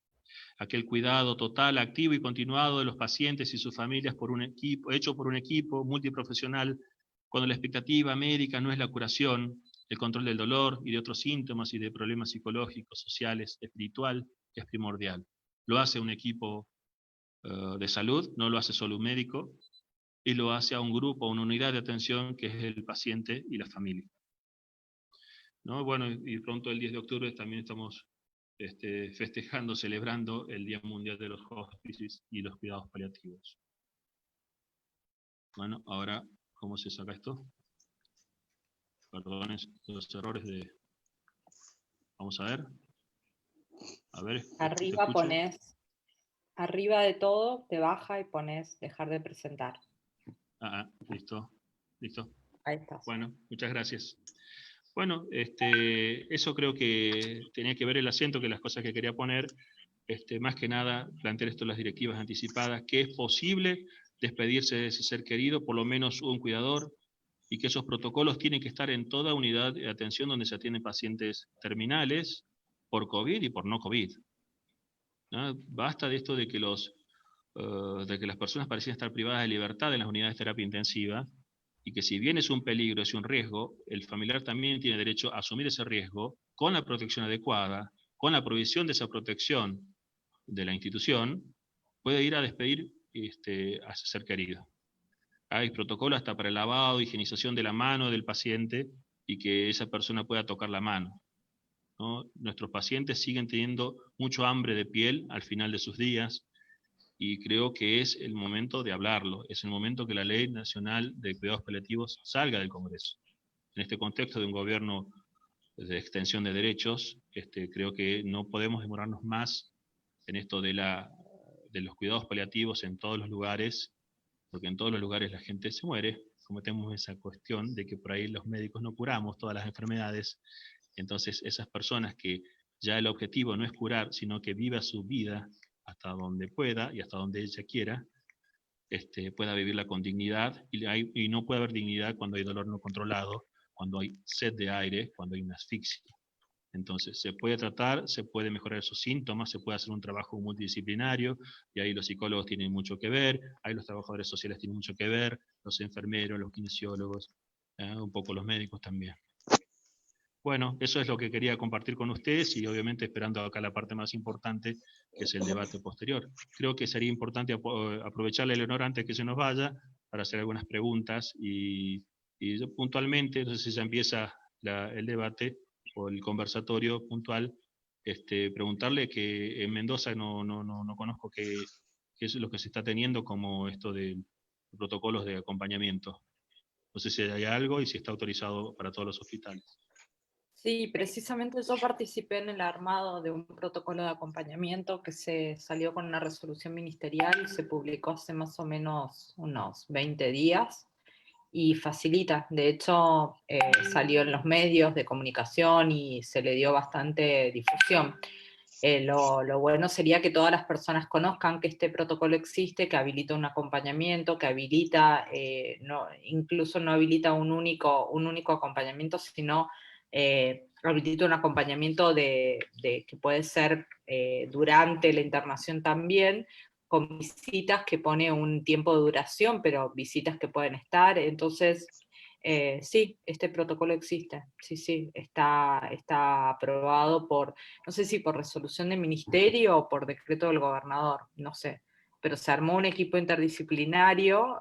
Aquel cuidado total, activo y continuado de los pacientes y sus familias por un equipo, hecho por un equipo multiprofesional, cuando la expectativa médica no es la curación, el control del dolor y de otros síntomas y de problemas psicológicos, sociales, espiritual, que es primordial. Lo hace un equipo de salud, no lo hace solo un médico, y lo hace a un grupo, a una unidad de atención que es el paciente y la familia, ¿no? Bueno, y pronto el 10 de octubre también estamos festejando, celebrando el Día Mundial de los Hospices y los Cuidados Paliativos. Bueno, ahora, ¿cómo se saca esto? Perdón, los errores de... Vamos a ver. A ver. Arriba pones, arriba de todo, te baja y pones dejar de presentar. Listo. Ahí estás. Bueno, muchas gracias. Bueno, eso creo que tenía que ver el acento, que las cosas que quería poner, más que nada plantear esto en las directivas anticipadas, que es posible despedirse de ese ser querido, por lo menos un cuidador, y que esos protocolos tienen que estar en toda unidad de atención donde se atienden pacientes terminales por COVID y por no COVID, ¿no? Basta de esto de que las personas parecían estar privadas de libertad en las unidades de terapia intensiva, y que si bien es un peligro, es un riesgo, el familiar también tiene derecho a asumir ese riesgo con la protección adecuada, con la provisión de esa protección de la institución, puede ir a despedir a ser querido. Hay protocolo hasta para el lavado, higienización de la mano del paciente y que esa persona pueda tocar la mano, ¿no? Nuestros pacientes siguen teniendo mucho hambre de piel al final de sus días y creo que es el momento de hablarlo, es el momento que la Ley Nacional de Cuidados Paliativos salga del Congreso. En este contexto de un gobierno de extensión de derechos, creo que no podemos demorarnos más en esto de los cuidados paliativos en todos los lugares, porque en todos los lugares la gente se muere, cometemos esa cuestión de que por ahí los médicos no curamos todas las enfermedades, entonces esas personas que ya el objetivo no es curar, sino que viva su vida hasta donde pueda y hasta donde ella quiera, pueda vivirla con dignidad, y no puede haber dignidad cuando hay dolor no controlado, cuando hay sed de aire, cuando hay una asfixia. Entonces, se puede tratar, se puede mejorar esos síntomas, se puede hacer un trabajo multidisciplinario, y ahí los psicólogos tienen mucho que ver, ahí los trabajadores sociales tienen mucho que ver, los enfermeros, los kinesiólogos, un poco los médicos también. Bueno, eso es lo que quería compartir con ustedes y obviamente esperando acá la parte más importante, que es el debate posterior. Creo que sería importante aprovecharle, Leonor, antes que se nos vaya, para hacer algunas preguntas y puntualmente, no sé si ya empieza el debate o el conversatorio puntual, preguntarle que en Mendoza no conozco qué es lo que se está teniendo como esto de protocolos de acompañamiento. No sé si hay algo y si está autorizado para todos los hospitales. Sí, precisamente yo participé en el armado de un protocolo de acompañamiento que se salió con una resolución ministerial y se publicó hace más o menos unos 20 días y facilita. De hecho, salió en los medios de comunicación y se le dio bastante difusión. Lo bueno sería que todas las personas conozcan que este protocolo existe, que habilita un acompañamiento, que habilita, incluso no habilita un único acompañamiento, sino habilita un acompañamiento que puede ser durante la internación también, con visitas que pone un tiempo de duración, pero visitas que pueden estar. Entonces, sí, este protocolo existe, sí, está aprobado por, no sé si por resolución del ministerio o por decreto del gobernador, no sé, pero se armó un equipo interdisciplinario,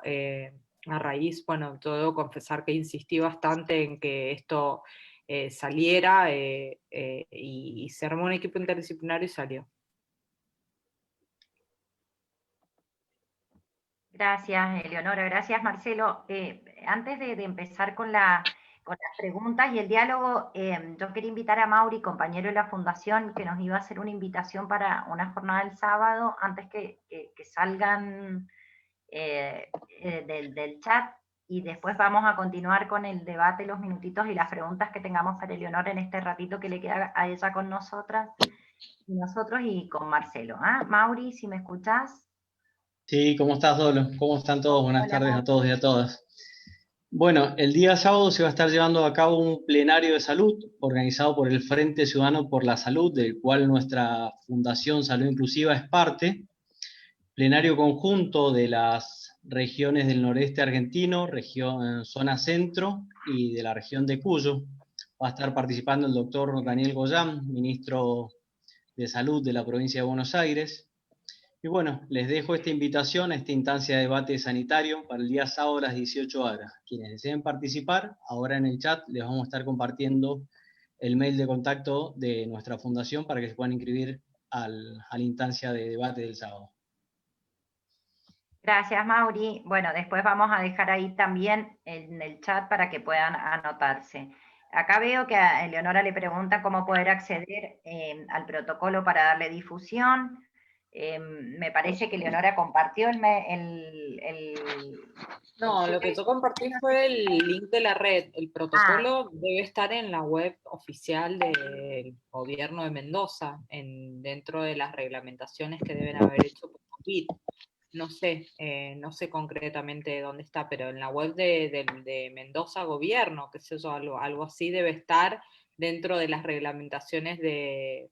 a raíz, bueno, yo debo confesar que insistí bastante en que esto saliera, y se armó un equipo interdisciplinario y salió. Gracias, Eleonora. Gracias, Marcelo. Antes de empezar con las preguntas y el diálogo, yo quería invitar a Mauri, compañero de la Fundación, que nos iba a hacer una invitación para una jornada el sábado, antes que salgan del chat, y después vamos a continuar con el debate, los minutitos y las preguntas que tengamos para Eleonora en este ratito que le queda a ella con nosotros y con Marcelo. ¿Ah? Mauri, si me escuchás. Sí, ¿cómo estás, Dolo? ¿Cómo están todos? Buenas Hola, tardes a Mauri. todos y a todas. Bueno, el día sábado se va a estar llevando a cabo un plenario de salud organizado por el Frente Ciudadano por la Salud, del cual nuestra Fundación Salud Inclusiva es parte. Plenario conjunto de las regiones del noreste argentino, zona centro y de la región de Cuyo. Va a estar participando el doctor Daniel Goyán, ministro de Salud de la provincia de Buenos Aires. Y bueno, les dejo esta invitación a esta instancia de debate sanitario para el día sábado a las 18 horas. Quienes deseen participar, ahora en el chat les vamos a estar compartiendo el mail de contacto de nuestra fundación para que se puedan inscribir a la instancia de debate del sábado. Gracias, Mauri. Bueno, después vamos a dejar ahí también en el chat para que puedan anotarse. Acá veo que a Eleonora le pregunta cómo poder acceder al protocolo para darle difusión. Me parece que Eleonora compartió No, lo que yo compartí fue el link de la red. El protocolo debe estar en la web oficial del gobierno de Mendoza, dentro de las reglamentaciones que deben haber hecho por COVID. No sé concretamente dónde está, pero en la web de Mendoza Gobierno, qué sé yo, algo así debe estar dentro de las reglamentaciones de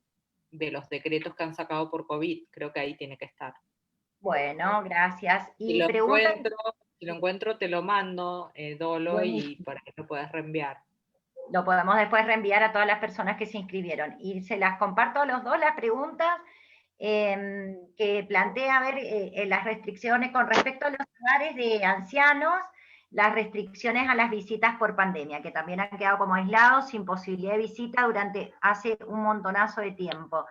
los decretos que han sacado por COVID. Creo que ahí tiene que estar. Bueno, gracias. Si Y lo encuentro, te lo mando, Dolo, buenísimo. y para que lo puedas reenviar. Lo podemos después reenviar a todas las personas que se inscribieron. Y se las comparto a los dos las preguntas. que plantea ver las restricciones con respecto a los hogares de ancianos, las restricciones a las visitas por pandemia, que también han quedado como aislados, sin posibilidad de visita durante hace un montonazo de tiempo.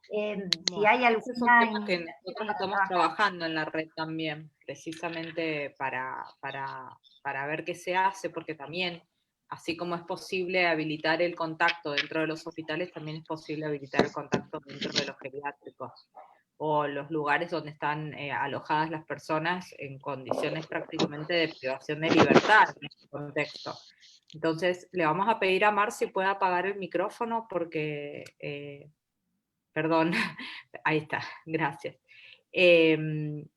Si hay ese es un alguna tema que iniciativa nosotros para estamos trabajar. trabajando en la red también, precisamente para ver qué se hace, porque también, así como es posible habilitar el contacto dentro de los hospitales, también es posible habilitar el contacto dentro de los geriátricos, o los lugares donde están alojadas las personas en condiciones prácticamente de privación de libertad en este contexto. Entonces, le vamos a pedir a Mar si puede apagar el micrófono porque... perdón, ahí está, gracias.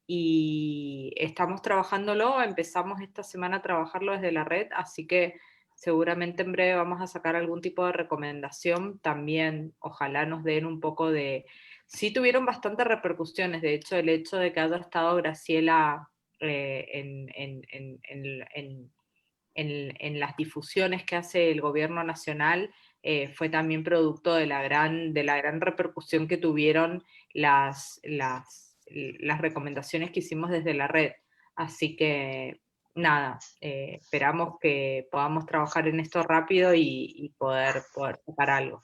Y estamos trabajándolo, empezamos esta semana a trabajarlo desde la red, así que seguramente en breve vamos a sacar algún tipo de recomendación. También ojalá nos den un poco de... Sí tuvieron bastantes repercusiones, de hecho el hecho de que haya estado Graciela en las difusiones que hace el gobierno nacional, fue también producto de la gran repercusión que tuvieron las recomendaciones que hicimos desde la red. Así que nada, esperamos que podamos trabajar en esto rápido y poder sacar algo.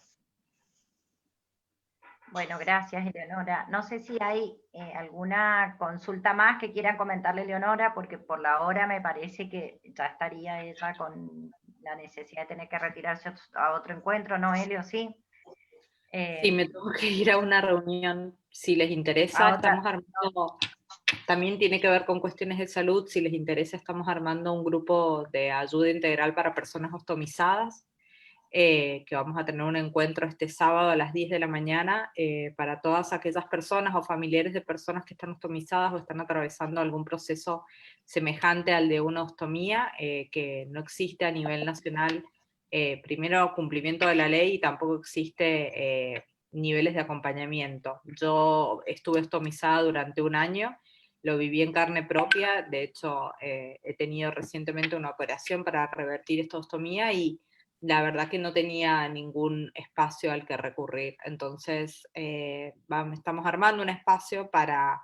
Bueno, gracias, Eleonora. No sé si hay alguna consulta más que quieran comentarle, Eleonora, porque por la hora me parece que ya estaría ella con la necesidad de tener que retirarse a otro encuentro, ¿no, Elio? Sí. Sí, me tengo que ir a una reunión. Si les interesa, estamos armando, también tiene que ver con cuestiones de salud, si les interesa, estamos armando un grupo de ayuda integral para personas ostomizadas, que vamos a tener un encuentro este sábado a las 10 de la mañana para todas aquellas personas o familiares de personas que están ostomizadas o están atravesando algún proceso semejante al de una ostomía, que no existe a nivel nacional, primero cumplimiento de la ley y tampoco existe niveles de acompañamiento. Yo estuve ostomizada durante un año, lo viví en carne propia, de hecho he tenido recientemente una operación para revertir esta ostomía y la verdad que no tenía ningún espacio al que recurrir. Entonces, estamos armando un espacio para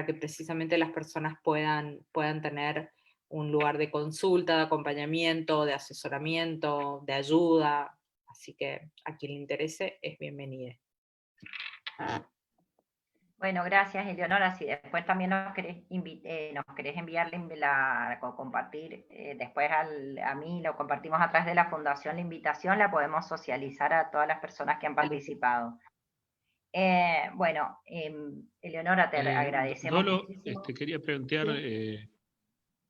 que precisamente las personas puedan tener un lugar de consulta, de acompañamiento, de asesoramiento, de ayuda. Así que a quien le interese es bienvenido. Bueno, gracias, Eleonora. Si después también nos querés enviar compartir, después a mí lo compartimos a través de la Fundación, la invitación, la podemos socializar a todas las personas que han participado. Bueno, Eleonora, te agradecemos Dolo, muchísimo. quería plantear, ¿Sí?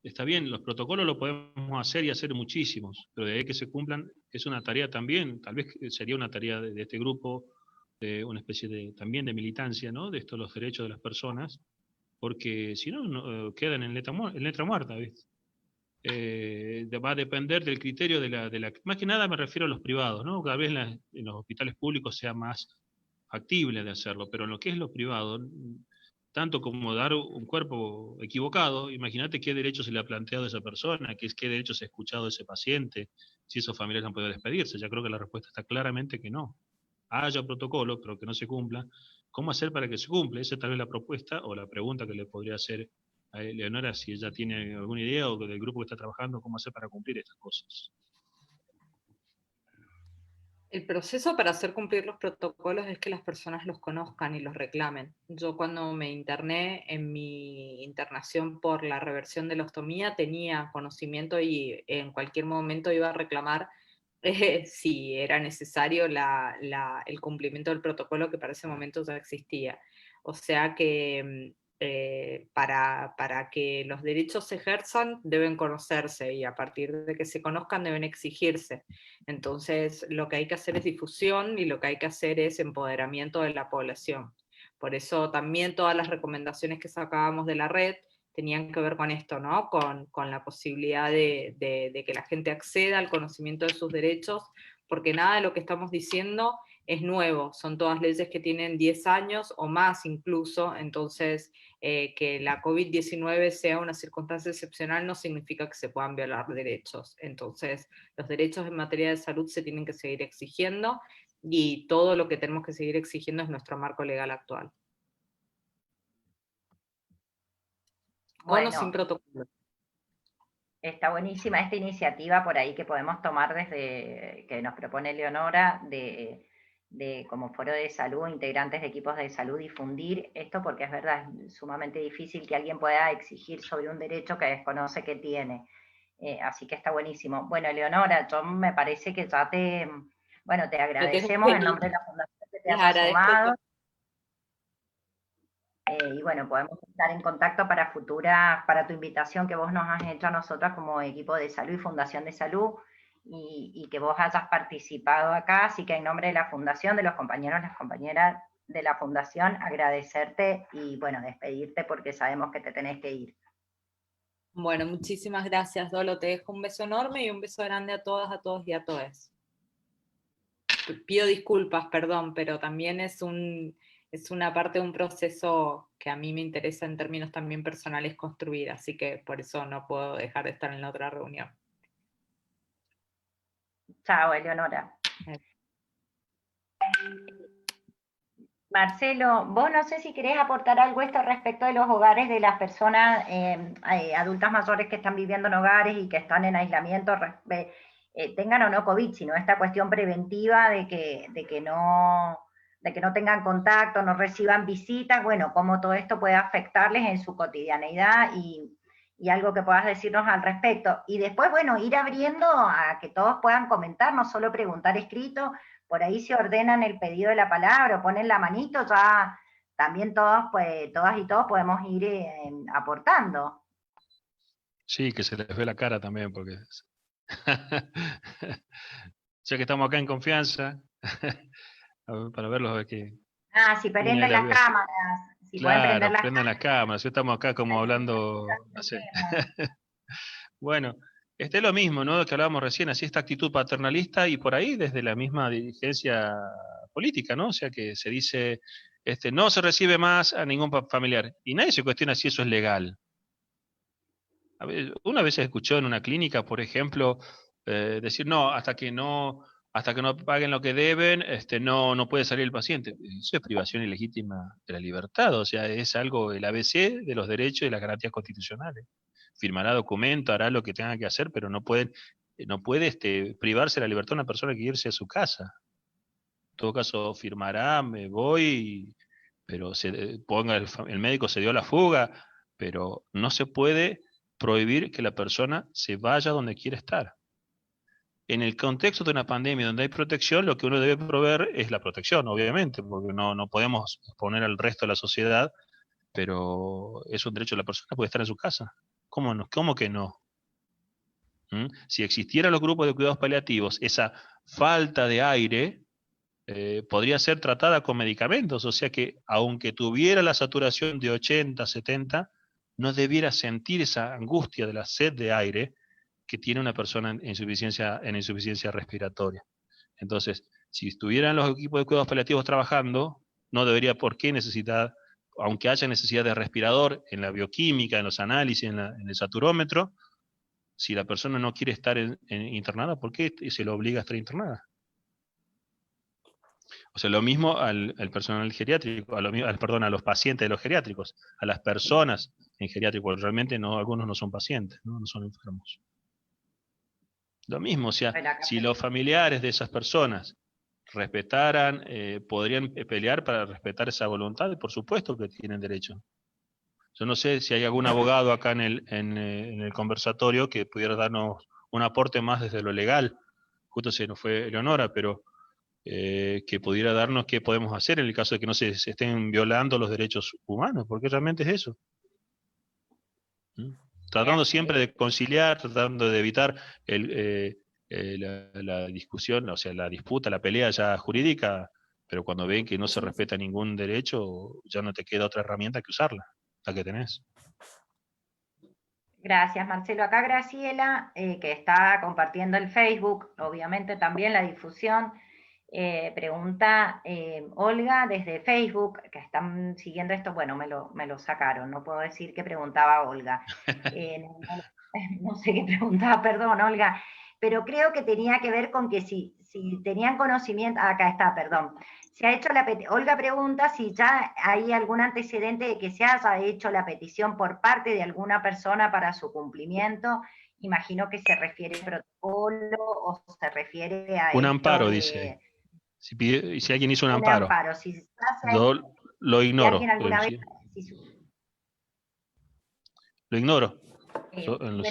está bien, los protocolos lo podemos hacer y hacer muchísimos, pero de ahí que se cumplan es una tarea también, tal vez sería una tarea de este grupo, de una especie también de militancia, ¿no? De estos los derechos de las personas, porque si no, quedan en letra muerta, ¿viste? Va a depender del criterio más que nada me refiero a los privados, ¿no? Cada vez en los hospitales públicos sea más factible de hacerlo, pero en lo que es lo privado, tanto como dar un cuerpo equivocado, imagínate qué derecho se le ha planteado a esa persona, qué derecho se ha escuchado a ese paciente, si esos familiares han podido despedirse. Ya creo que la respuesta está claramente que no. Haya protocolo, pero que no se cumpla. ¿Cómo hacer para que se cumpla? Esa es tal vez la propuesta o la pregunta que le podría hacer a Eleonora, si ella tiene alguna idea o del grupo que está trabajando, cómo hacer para cumplir estas cosas. El proceso para hacer cumplir los protocolos es que las personas los conozcan y los reclamen. Yo cuando me interné en mi internación por la reversión de la ostomía tenía conocimiento y en cualquier momento iba a reclamar si era necesario el cumplimiento del protocolo que para ese momento ya existía. O sea que para que los derechos se ejerzan deben conocerse y a partir de que se conozcan deben exigirse. Entonces lo que hay que hacer es difusión y lo que hay que hacer es empoderamiento de la población. Por eso también todas las recomendaciones que sacábamos de la red tenían que ver con esto, ¿no? Con la posibilidad de que la gente acceda al conocimiento de sus derechos, porque nada de lo que estamos diciendo es nuevo, son todas leyes que tienen 10 años o más incluso, entonces que la COVID-19 sea una circunstancia excepcional no significa que se puedan violar derechos. Entonces, los derechos en materia de salud se tienen que seguir exigiendo y todo lo que tenemos que seguir exigiendo es nuestro marco legal actual. Con o Bueno, sin protocolo. está buenísima esta iniciativa por ahí que podemos tomar desde que nos propone Leonora de como foro de salud, integrantes de equipos de salud, difundir esto, porque es verdad, es sumamente difícil que alguien pueda exigir sobre un derecho que desconoce que tiene. Así que está buenísimo. Bueno, Leonora, yo me parece que ya bueno, te agradecemos en nombre de la Fundación que te Les hayas agradezco. sumado. Y bueno, podemos estar en contacto para futuras, para tu invitación que vos nos has hecho a nosotras como equipo de salud y Fundación de Salud, y que vos hayas participado acá, así que en nombre de la Fundación, de los compañeros, las compañeras de la Fundación, agradecerte y bueno, despedirte porque sabemos que te tenés que ir. Bueno, muchísimas gracias, Dolo. Te dejo un beso enorme y un beso grande a todas, a todos y a todas. Pido disculpas, perdón, pero también es una parte de un proceso que a mí me interesa en términos también personales construir, así que por eso no puedo dejar de estar en la otra reunión. Chao, Eleonora. Marcelo, vos no sé si querés aportar algo esto respecto de los hogares de las personas adultas mayores que están viviendo en hogares y que están en aislamiento, tengan o no COVID, sino esta cuestión preventiva de que no tengan contacto, no reciban visitas, bueno, cómo todo esto puede afectarles en su cotidianeidad y algo que puedas decirnos al respecto. Y después, bueno, ir abriendo a que todos puedan comentar, no solo preguntar escrito. Por ahí se ordenan el pedido de la palabra o ponen la manito, ya también todos, pues, todas y todos podemos ir aportando. Sí, que se les ve la cara también, porque ya que estamos acá en confianza, para verlos, a ver qué. Si prenden las cámaras, si pueden Claro, prender las prenden las cámaras, ya estamos acá como hablando, no sé. Bueno, es lo mismo, ¿no? Que hablábamos recién, así esta actitud paternalista y por ahí desde la misma dirigencia política, ¿no? O sea que se dice, no se recibe más a ningún familiar y nadie se cuestiona si eso es legal. Una vez escuchó en una clínica, por ejemplo, decir, no, hasta que no paguen lo que deben, no puede salir el paciente. Eso es privación ilegítima de la libertad, o sea, es algo, el ABC de los derechos y las garantías constitucionales. Firmará documento, hará lo que tenga que hacer, pero no puede privarse de la libertad a una persona que irse a su casa. En todo caso, firmará, me voy, pero el médico se dio la fuga, pero no se puede prohibir que la persona se vaya donde quiere estar. En el contexto de una pandemia donde hay protección, lo que uno debe proveer es la protección, obviamente, porque no podemos exponer al resto de la sociedad, pero es un derecho de la persona, puede estar en su casa. ¿Cómo que no? Si existieran los grupos de cuidados paliativos, esa falta de aire podría ser tratada con medicamentos, o sea que aunque tuviera la saturación de 80, 70, no debiera sentir esa angustia de la sed de aire que tiene una persona en insuficiencia respiratoria. Entonces, si estuvieran los equipos de cuidados paliativos trabajando, no debería por qué necesitar, aunque haya necesidad de respirador en la bioquímica, en los análisis, en el saturómetro, si la persona no quiere estar internada, ¿por qué se lo obliga a estar internada? O sea, lo mismo al personal geriátrico, a los pacientes de los geriátricos, a las personas en geriátricos, realmente algunos no son pacientes, no son enfermos. Lo mismo, o sea, si los familiares de esas personas respetaran, podrían pelear para respetar esa voluntad, y por supuesto que tienen derecho. Yo no sé si hay algún abogado acá en el conversatorio que pudiera darnos un aporte más desde lo legal. Justo se nos fue Eleonora, pero que pudiera darnos qué podemos hacer en el caso de que no se estén violando los derechos humanos, porque realmente es eso. Tratando siempre de conciliar, tratando de evitar la discusión, o sea, la disputa, la pelea ya jurídica, pero cuando ven que no se respeta ningún derecho, ya no te queda otra herramienta que usarla, la que tenés. Gracias, Marcelo. Acá Graciela, que está compartiendo el Facebook, obviamente también la difusión, pregunta Olga desde Facebook, que están siguiendo esto, bueno, me lo sacaron, no puedo decir que preguntaba Olga. No sé qué preguntaba, perdón, Olga, pero creo que tenía que ver con que si tenían conocimiento, acá está, perdón, Se ha hecho Olga pregunta si ya hay algún antecedente de que se haya hecho la petición por parte de alguna persona para su cumplimiento. Imagino que se refiere al protocolo o se refiere a Un esto amparo, de dice. Si alguien hizo un un amparo. amparo. Si Lo si ignoro. alguien alguna vez... Sí. Lo ignoro. Bueno,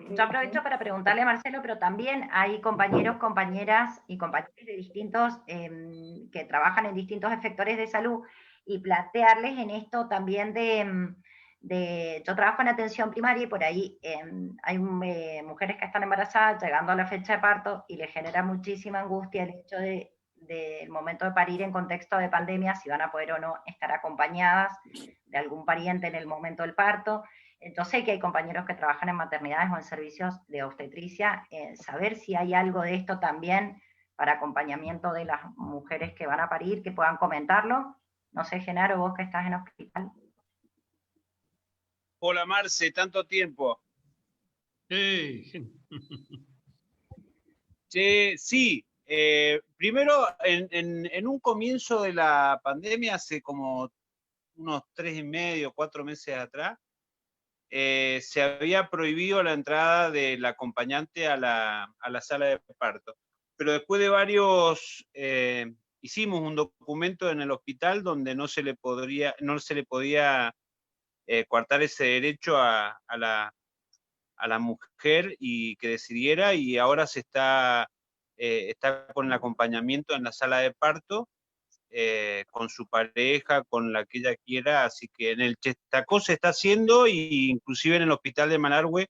yo aprovecho para preguntarle a Marcelo, pero también hay compañeros, compañeras y compañeros de distintos, que trabajan en distintos efectores de salud, y plantearles en esto también yo trabajo en atención primaria y por ahí hay mujeres que están embarazadas llegando a la fecha de parto y les genera muchísima angustia el hecho del momento de parir en contexto de pandemia, si van a poder o no estar acompañadas de algún pariente en el momento del parto. Entonces sé que hay compañeros que trabajan en maternidades o en servicios de obstetricia, saber si hay algo de esto también para acompañamiento de las mujeres que van a parir, que puedan comentarlo. No sé, Genaro, vos que estás en hospital. Hola Marce, tanto tiempo. Sí, primero en un comienzo de la pandemia, hace como unos 3,5, 4 meses atrás, se había prohibido la entrada del acompañante a la sala de parto. Pero después de varios, hicimos un documento en el hospital donde no se le podía coartar ese derecho a la mujer y que decidiera, y ahora se está con el acompañamiento en la sala de parto, con su pareja, con la que ella quiera, así que en el Chestacó se está haciendo, y inclusive en el hospital de Malargüe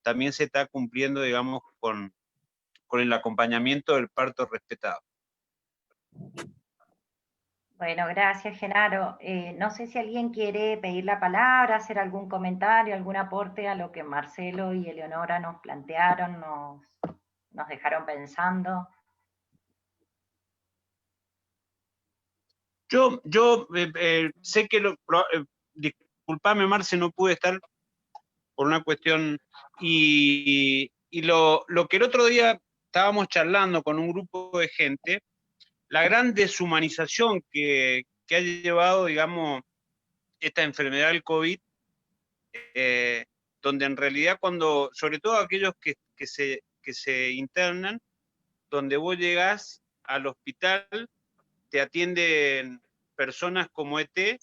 también se está cumpliendo, digamos, con el acompañamiento del parto respetado. Bueno, gracias, Genaro. No sé si alguien quiere pedir la palabra, hacer algún comentario, algún aporte a lo que Marcelo y Eleonora nos plantearon, nos dejaron pensando. Yo sé que, disculpame Marce, no pude estar por una cuestión, y lo que el otro día estábamos charlando con un grupo de gente, la gran deshumanización que ha llevado, digamos, esta enfermedad del COVID, donde en realidad sobre todo aquellos que se internan, donde vos llegás al hospital, te atienden personas como ET,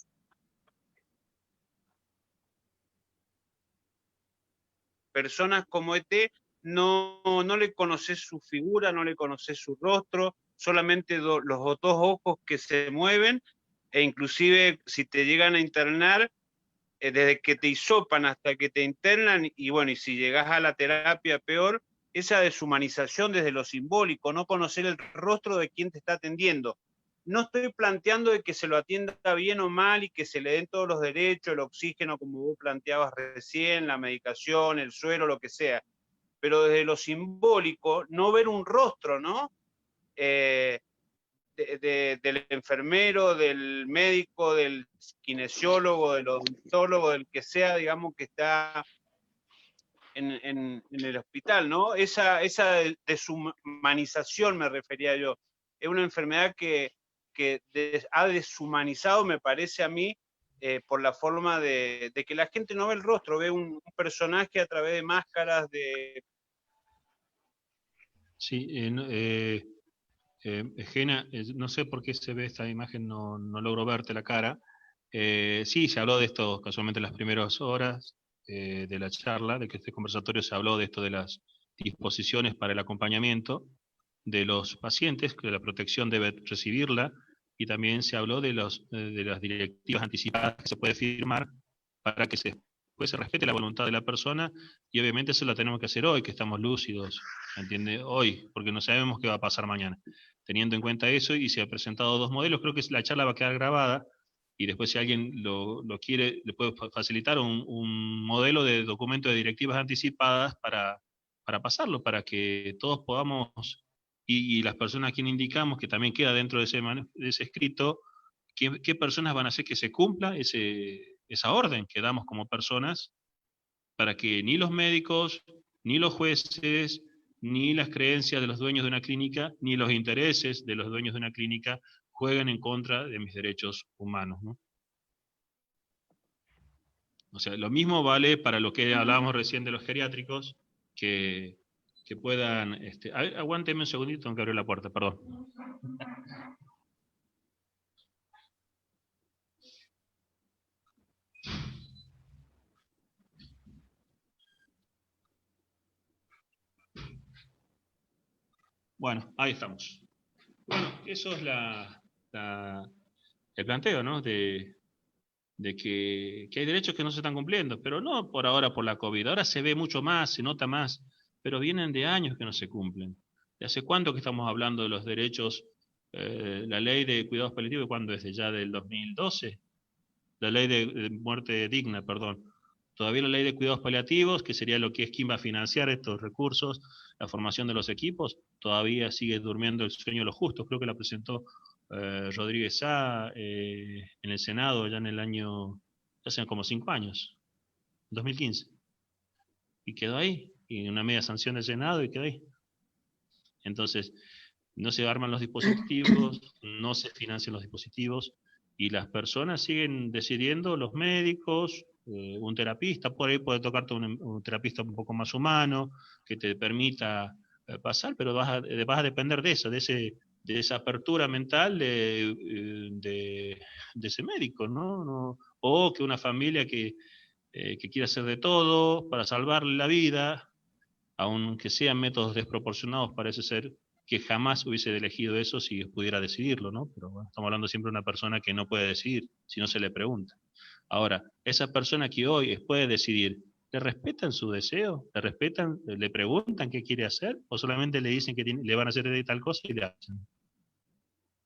no le conoces su figura, no le conoces su rostro, solamente los dos ojos que se mueven, e inclusive si te llegan a internar, desde que te hisopan hasta que te internan, y bueno, y si llegás a la terapia peor, esa deshumanización desde lo simbólico, no conocer el rostro de quien te está atendiendo. No estoy planteando de que se lo atienda bien o mal y que se le den todos los derechos, el oxígeno, como vos planteabas recién, la medicación, el suero, lo que sea, pero desde lo simbólico, no ver un rostro, ¿no? Del enfermero, del médico, del kinesiólogo, del odontólogo, del que sea, digamos, que está en el hospital, ¿no? Esa deshumanización me refería yo. Es una enfermedad que ha deshumanizado, me parece a mí, por la forma de que la gente no ve el rostro, ve un personaje a través de máscaras, de... Sí, Gena, no sé por qué se ve esta imagen, no logro verte la cara. Sí, se habló de esto casualmente en las primeras horas de la charla, de que este conversatorio se habló de esto, de las disposiciones para el acompañamiento de los pacientes, que la protección debe recibirla, y también se habló de las directivas anticipadas que se puede firmar para que se respete la voluntad de la persona, y obviamente eso lo tenemos que hacer hoy, que estamos lúcidos, ¿entiende? Hoy, porque no sabemos qué va a pasar mañana. Teniendo en cuenta eso, y se han presentado 2 modelos, creo que la charla va a quedar grabada, y después si alguien lo quiere, le puede facilitar un modelo de documento de directivas anticipadas para pasarlo, para que todos podamos, y las personas a quien indicamos, que también queda dentro de ese escrito, qué personas van a hacer que se cumpla esa orden que damos como personas, para que ni los médicos, ni los jueces, ni las creencias de los dueños de una clínica, ni los intereses de los dueños de una clínica jueguen en contra de mis derechos humanos, ¿no? O sea, lo mismo vale para lo que hablábamos recién de los geriátricos, que puedan... aguánteme un segundito, tengo que abrir la puerta, perdón. Bueno, ahí estamos. Bueno, eso es el planteo, ¿no? De que hay derechos que no se están cumpliendo, pero no por ahora por la COVID. Ahora se ve mucho más, se nota más, pero vienen de años que no se cumplen. ¿De hace cuánto que estamos hablando de los derechos? La ley de cuidados paliativos, ¿cuándo es? ¿Ya del 2012? La ley de muerte digna, perdón. Todavía la ley de cuidados paliativos, que sería lo que es quién va a financiar estos recursos, la formación de los equipos, todavía sigue durmiendo el sueño de los justos. Creo que la presentó Rodríguez Sá en el Senado ya en el año, ya hace como 5 años, 2015. Y quedó ahí, y una media sanción del Senado y quedó ahí. Entonces, no se arman los dispositivos, no se financian los dispositivos, y las personas siguen decidiendo, los médicos, un terapista, por ahí puede tocarte un terapista un poco más humano, que te permita pasar, pero vas a depender de eso, de esa apertura mental de ese médico, ¿no? O que una familia que quiere hacer de todo para salvarle la vida, aunque sean métodos desproporcionados, parece ser que jamás hubiese elegido eso si pudiera decidirlo, ¿no? Pero bueno, estamos hablando siempre de una persona que no puede decidir si no se le pregunta. Ahora, esa persona que hoy puede decidir, ¿le respetan su deseo? ¿Le respetan? ¿Le preguntan qué quiere hacer? ¿O solamente le dicen que le van a hacer tal cosa y le hacen?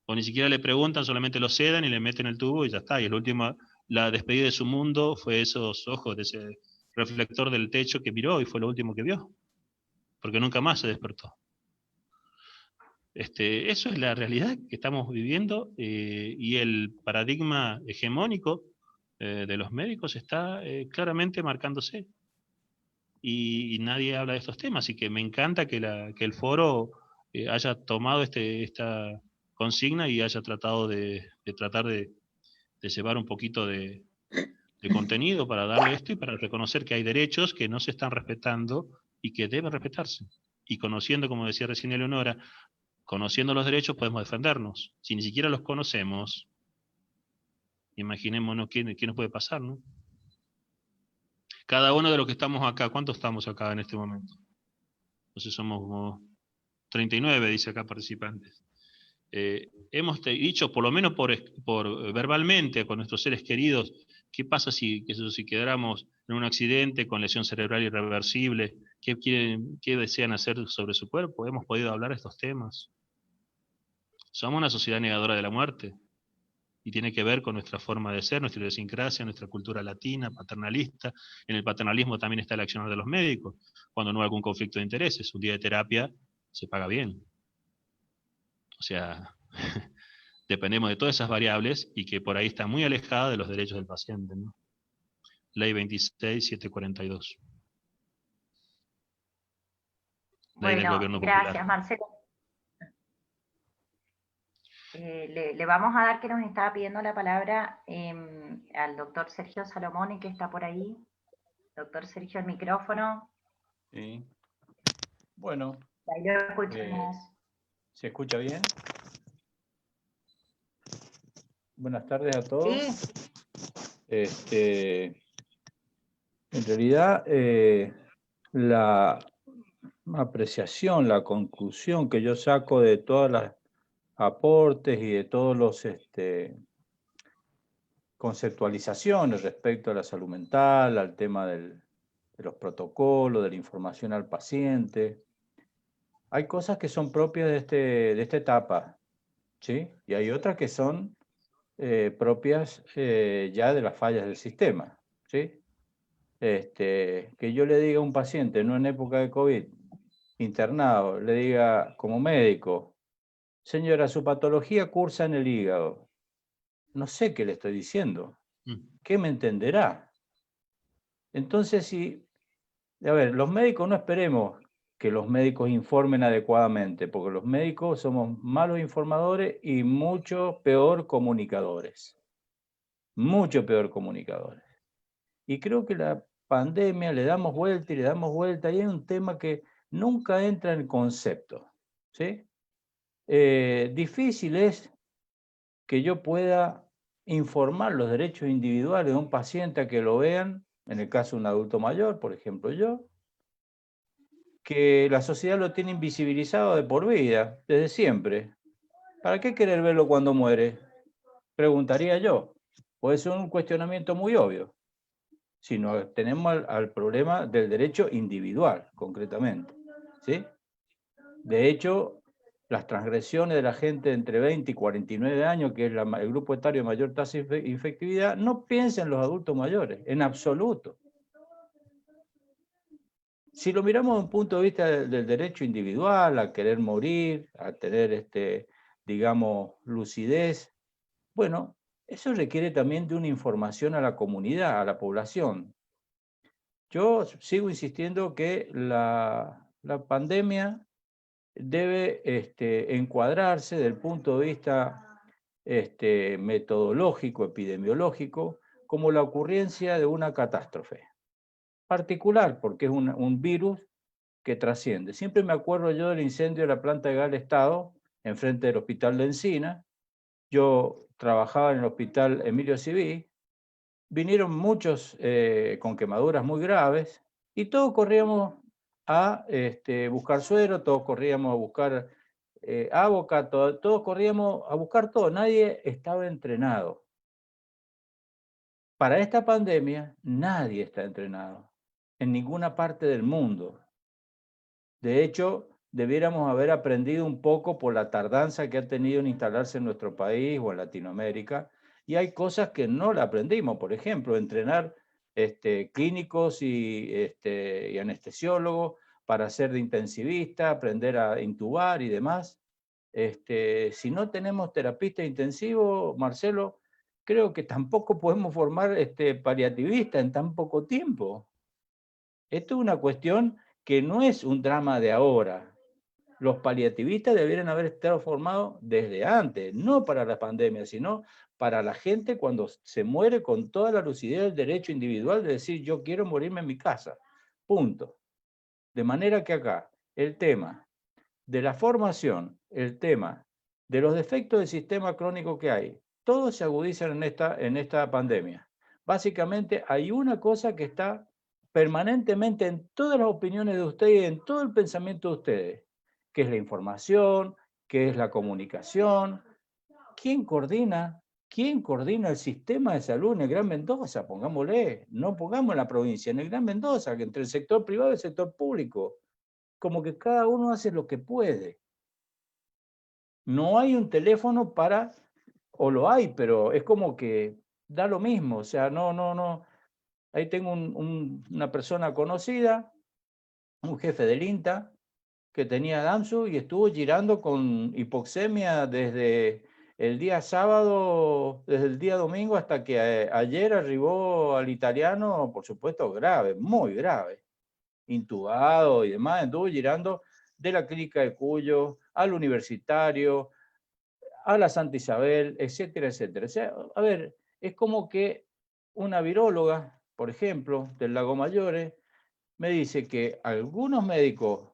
O ni siquiera le preguntan, solamente lo sedan y le meten el tubo y ya está. Y el último, la despedida de su mundo fue esos ojos de ese reflector del techo que miró y fue lo último que vio. Porque nunca más se despertó. Eso es la realidad que estamos viviendo y el paradigma hegemónico de los médicos está claramente marcándose. Y nadie habla de estos temas, así que me encanta que el foro haya tomado esta consigna y haya tratado de llevar un poquito de contenido para darle esto y para reconocer que hay derechos que no se están respetando y que deben respetarse. Y conociendo, como decía recién Eleonora, conociendo los derechos podemos defendernos. Si ni siquiera los conocemos, imaginémonos qué nos puede pasar, ¿no? Cada uno de los que estamos acá, ¿cuántos estamos acá en este momento? Entonces somos como 39, dice acá, participantes. Hemos dicho, por lo menos por verbalmente, con nuestros seres queridos, ¿qué pasa si quedáramos en un accidente con lesión cerebral irreversible? ¿Qué desean hacer sobre su cuerpo? Hemos podido hablar de estos temas. Somos una sociedad negadora de la muerte. Y tiene que ver con nuestra forma de ser, nuestra idiosincrasia, nuestra cultura latina, paternalista. En el paternalismo también está el accionar de los médicos. Cuando no hay algún conflicto de intereses, un día de terapia se paga bien. O sea, dependemos de todas esas variables y que por ahí está muy alejada de los derechos del paciente, ¿no? Ley 26.742. Ley del Gobierno Popular. Gracias, Marcelo. Le vamos a dar, que nos estaba pidiendo la palabra, al doctor Sergio Salomone, que está por ahí. Doctor Sergio, el micrófono. Sí. Bueno. Ahí lo escuchamos. ¿Se escucha bien? Buenas tardes a todos. Sí. En realidad, la apreciación, la conclusión que yo saco de todas las aportes y de todos los conceptualizaciones respecto a la salud mental, al tema de los protocolos, de la información al paciente. Hay cosas que son propias de esta etapa, ¿sí? Y hay otras que son propias ya de las fallas del sistema, ¿sí? Que yo le diga a un paciente, no en época de COVID, internado, le diga como médico, señora, su patología cursa en el hígado. No sé qué le estoy diciendo. ¿Qué me entenderá? Entonces, a ver, los médicos no esperemos que los médicos informen adecuadamente, porque los médicos somos malos informadores y mucho peor comunicadores. Mucho peor comunicadores. Y creo que la pandemia le damos vuelta y le damos vuelta, y hay un tema que nunca entra en concepto, ¿sí? Difícil es que yo pueda informar los derechos individuales de un paciente a que lo vean, en el caso de un adulto mayor, por ejemplo yo, que la sociedad lo tiene invisibilizado de por vida, desde siempre. ¿Para qué querer verlo cuando muere? Preguntaría yo. Puede ser un cuestionamiento muy obvio. Si no tenemos al problema del derecho individual, concretamente, ¿sí? De hecho, las transgresiones de la gente entre 20 y 49 años, que es el grupo etario de mayor tasa de infectividad, no piensa en los adultos mayores, en absoluto. Si lo miramos desde un punto de vista del derecho individual, a querer morir, a tener, digamos, lucidez, bueno, eso requiere también de una información a la comunidad, a la población. Yo sigo insistiendo que la pandemia debe encuadrarse desde el punto de vista metodológico, epidemiológico, como la ocurrencia de una catástrofe particular, porque es un virus que trasciende. Siempre me acuerdo yo del incendio de la planta de gas del Estado, enfrente del Hospital de Encina. Yo trabajaba en el Hospital Emilio Civil. Vinieron muchos con quemaduras muy graves y todos corríamos a buscar suero, todos corríamos a buscar Avoca, todos corríamos a buscar todo. Nadie estaba entrenado. Para esta pandemia, nadie está entrenado en ninguna parte del mundo. De hecho, debiéramos haber aprendido un poco por la tardanza que ha tenido en instalarse en nuestro país o en Latinoamérica, y hay cosas que no la aprendimos. Por ejemplo, entrenar clínicos y anestesiólogos para ser de intensivista, aprender a intubar y demás. Si no tenemos terapista intensivo, Marcelo, creo que tampoco podemos formar paliativista en tan poco tiempo. Esto es una cuestión que no es un drama de ahora. Los paliativistas deberían haber estado formados desde antes, no para la pandemia, sino para la gente cuando se muere con toda la lucidez del derecho individual de decir yo quiero morirme en mi casa. Punto. De manera que acá el tema de la formación, el tema de los defectos del sistema crónico que hay, todos se agudizan en esta pandemia. Básicamente hay una cosa que está permanentemente en todas las opiniones de ustedes y en todo el pensamiento de ustedes, que es la información, que es la comunicación. ¿Quién coordina el sistema de salud en el Gran Mendoza? Pongámosle, no pongamos en la provincia, en el Gran Mendoza, que entre el sector privado y el sector público, como que cada uno hace lo que puede. No hay un teléfono para, o lo hay, pero es como que da lo mismo, o sea, no. Ahí tengo una persona conocida, un jefe del INTA, que tenía DAMSU y estuvo girando con hipoxemia desde el día sábado, desde el día domingo hasta que ayer arribó al italiano, por supuesto, grave, muy grave, intubado y demás, estuvo girando de la clínica de Cuyo al universitario, a la Santa Isabel, etcétera, etcétera. O sea, a ver, es como que una viróloga, por ejemplo, del Lago Mayores, me dice que algunos médicos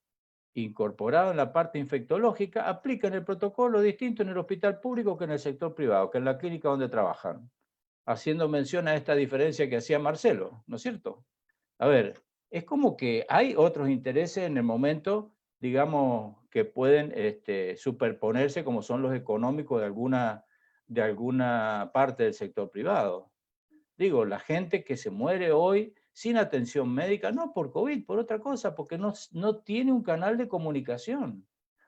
incorporados en la parte infectológica aplican el protocolo distinto en el hospital público que en el sector privado, que en la clínica donde trabajan, haciendo mención a esta diferencia que hacía Marcelo, ¿no es cierto? A ver, es como que hay otros intereses en el momento, digamos, que pueden superponerse, como son los económicos de alguna parte del sector privado. Digo, la gente que se muere hoy sin atención médica, no por COVID, por otra cosa, porque no tiene un canal de comunicación.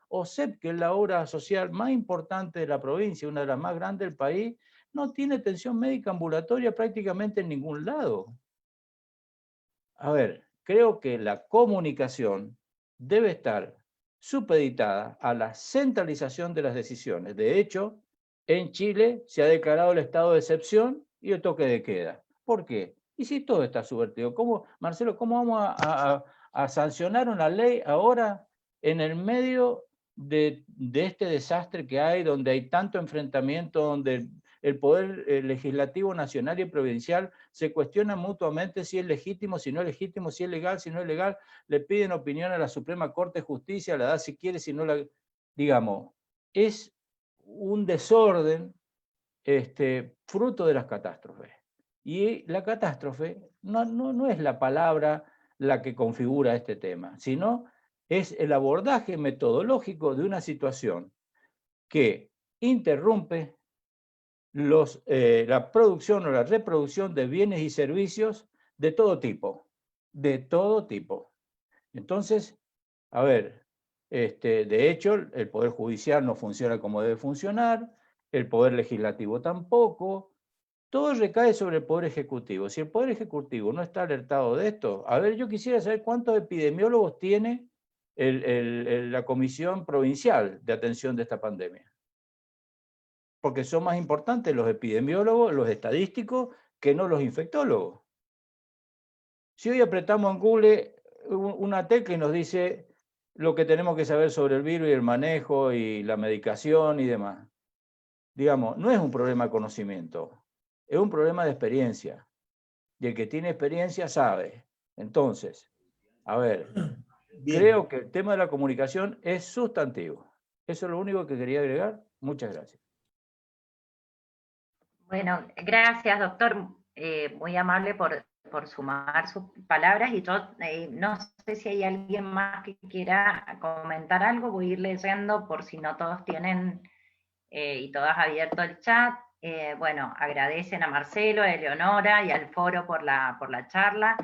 OSEP, que es la obra social más importante de la provincia, una de las más grandes del país, no tiene atención médica ambulatoria prácticamente en ningún lado. A ver, creo que la comunicación debe estar supeditada a la centralización de las decisiones. De hecho, en Chile se ha declarado el estado de excepción y el toque de queda. ¿Por qué? Y si todo está subvertido, Marcelo, ¿cómo vamos a sancionar una ley ahora en el medio de este desastre que hay, donde hay tanto enfrentamiento, donde el poder legislativo nacional y provincial se cuestionan mutuamente si es legítimo, si no es legítimo, si es legal, si no es legal, le piden opinión a la Suprema Corte de Justicia, la da si quiere, si no la... Digamos, es un desorden fruto de las catástrofes. Y la catástrofe no es la palabra la que configura este tema, sino es el abordaje metodológico de una situación que interrumpe la producción o la reproducción de bienes y servicios de todo tipo, de todo tipo. Entonces, a ver, de hecho, el Poder Judicial no funciona como debe funcionar, el Poder Legislativo tampoco, todo recae sobre el Poder Ejecutivo. Si el Poder Ejecutivo no está alertado de esto, a ver, yo quisiera saber cuántos epidemiólogos tiene la Comisión Provincial de Atención de esta pandemia. Porque son más importantes los epidemiólogos, los estadísticos, que no los infectólogos. Si hoy apretamos en Google una tecla y nos dice lo que tenemos que saber sobre el virus y el manejo y la medicación y demás, digamos, no es un problema de conocimiento, es un problema de experiencia. Y el que tiene experiencia sabe. Entonces, a ver, bien. Creo que el tema de la comunicación es sustantivo. Eso es lo único que quería agregar. Muchas gracias. Bueno, gracias, doctor. Muy amable por sumar sus palabras. Y yo no sé si hay alguien más que quiera comentar algo. Voy a ir leyendo por si no todos tienen y todas abierto el chat. Bueno, agradecen a Marcelo, a Eleonora y al foro por la charla.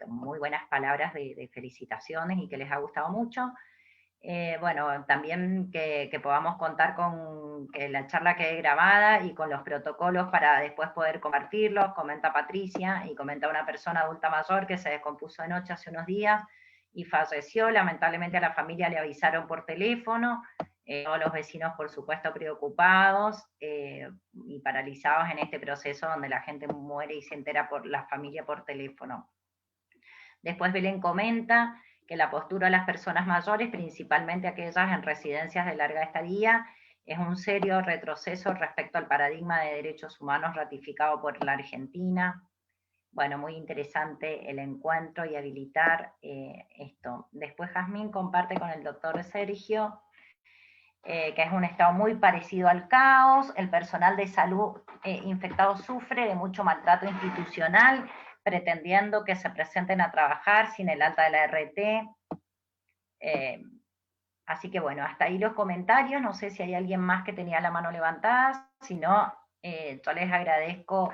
Muy buenas palabras de felicitaciones y que les ha gustado mucho. Bueno, también que podamos contar con que la charla quede grabada y con los protocolos para después poder compartirlos, comenta Patricia, y comenta una persona adulta mayor que se descompuso de noche hace unos días y falleció. Lamentablemente a la familia le avisaron por teléfono, todos los vecinos por supuesto preocupados y paralizados en este proceso donde la gente muere y se entera por la familia por teléfono. Después Belén comenta que la postura de las personas mayores, principalmente aquellas en residencias de larga estadía, es un serio retroceso respecto al paradigma de derechos humanos ratificado por la Argentina. Bueno, muy interesante el encuentro y habilitar esto. Después Jazmín comparte con el doctor Sergio que es un estado muy parecido al caos. El personal de salud infectado sufre de mucho maltrato institucional, pretendiendo que se presenten a trabajar sin el alta de la RT. Así que bueno, hasta ahí los comentarios. No sé si hay alguien más que tenía la mano levantada. Si no, yo les agradezco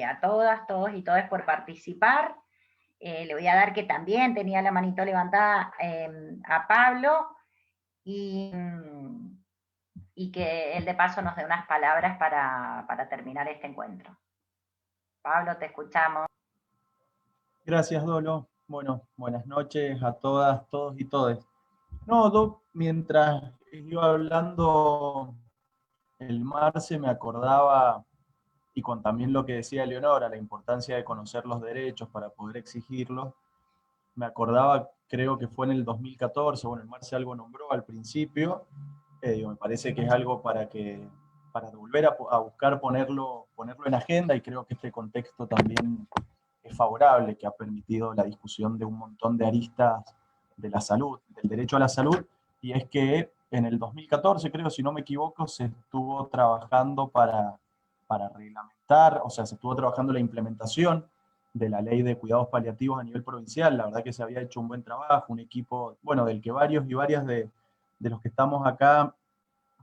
a todas, todos y todas por participar. Le voy a dar que también tenía la manito levantada a Pablo, y que él de paso nos dé unas palabras para terminar este encuentro. Pablo, te escuchamos. Gracias, Dolo. Bueno, buenas noches a todas, todos y todes. No, Doc, mientras iba hablando el Marce, me acordaba, y con también lo que decía Leonora, la importancia de conocer los derechos para poder exigirlos, me acordaba, creo que fue en el 2014, bueno, el Marce algo nombró al principio, me parece que es algo para volver a buscar ponerlo en agenda, y creo que este contexto también es favorable, que ha permitido la discusión de un montón de aristas de la salud, del derecho a la salud, y es que en el 2014, creo, si no me equivoco, se estuvo trabajando para reglamentar, o sea, se estuvo trabajando la implementación de la ley de cuidados paliativos a nivel provincial. La verdad que se había hecho un buen trabajo, un equipo, bueno, del que varios y varias de los que estamos acá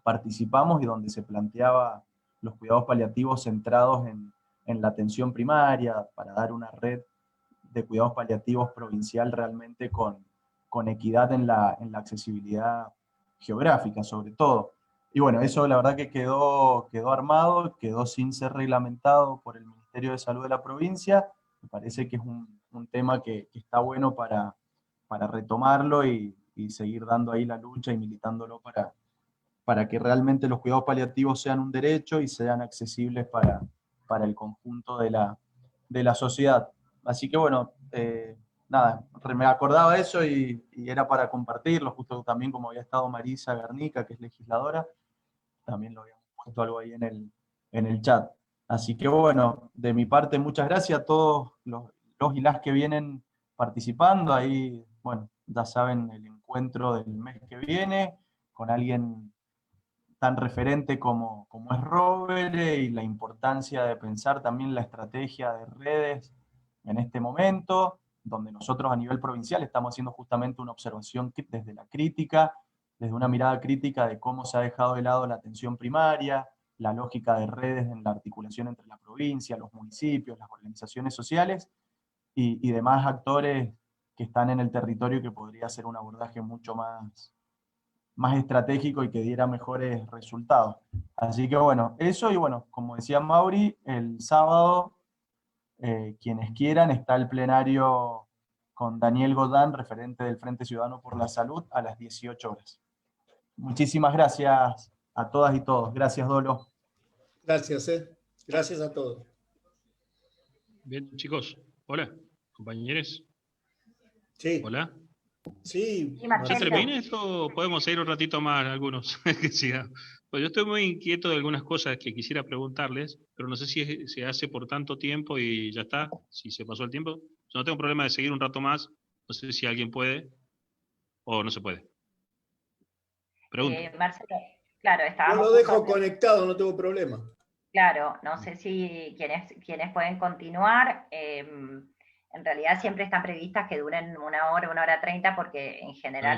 participamos, y donde se planteaba los cuidados paliativos centrados en la atención primaria, para dar una red de cuidados paliativos provincial realmente con equidad en la accesibilidad geográfica, sobre todo. Y bueno, eso la verdad que quedó armado, quedó sin ser reglamentado por el Ministerio de Salud de la provincia. Me parece que es un tema que está bueno para retomarlo y seguir dando ahí la lucha y militándolo para que realmente los cuidados paliativos sean un derecho y sean accesibles para el conjunto de la sociedad. Así que bueno, nada, me acordaba de eso y era para compartirlo, justo también como había estado Marisa Garnica, que es legisladora, también lo habíamos puesto algo ahí en el chat. Así que bueno, de mi parte, muchas gracias a todos los y las que vienen participando. Ahí, bueno, ya saben, el encuentro del mes que viene con alguien tan referente como es Robert, y la importancia de pensar también la estrategia de redes en este momento, donde nosotros a nivel provincial estamos haciendo justamente una observación desde la crítica, desde una mirada crítica de cómo se ha dejado de lado la atención primaria, la lógica de redes en la articulación entre la provincia, los municipios, las organizaciones sociales y demás actores que están en el territorio, que podría ser un abordaje mucho más estratégico y que diera mejores resultados. Así que bueno, eso, y bueno, como decía Mauri, el sábado, quienes quieran, está el plenario con Daniel Godán, referente del Frente Ciudadano por la Salud, a las 18 horas. Muchísimas gracias a todas y todos. Gracias, Dolo. Gracias, gracias a todos. Bien, chicos. Hola, compañeros. Sí. Hola. Sí, Sí, ¿Ya Marcelo. termina esto o podemos seguir un ratito más algunos? Que siga. Pues yo estoy muy inquieto de algunas cosas que quisiera preguntarles, pero no sé si se hace por tanto tiempo y ya está, si se pasó el tiempo. Yo no tengo problema de seguir un rato más, no sé si alguien puede o no se puede. Pregunto. Marcelo, claro, Yo estábamos lo dejo justo... conectado, no tengo problema. Claro, no sé si quienes pueden continuar. En realidad siempre están previstas que duren 1 hora, 1 hora 30, porque en general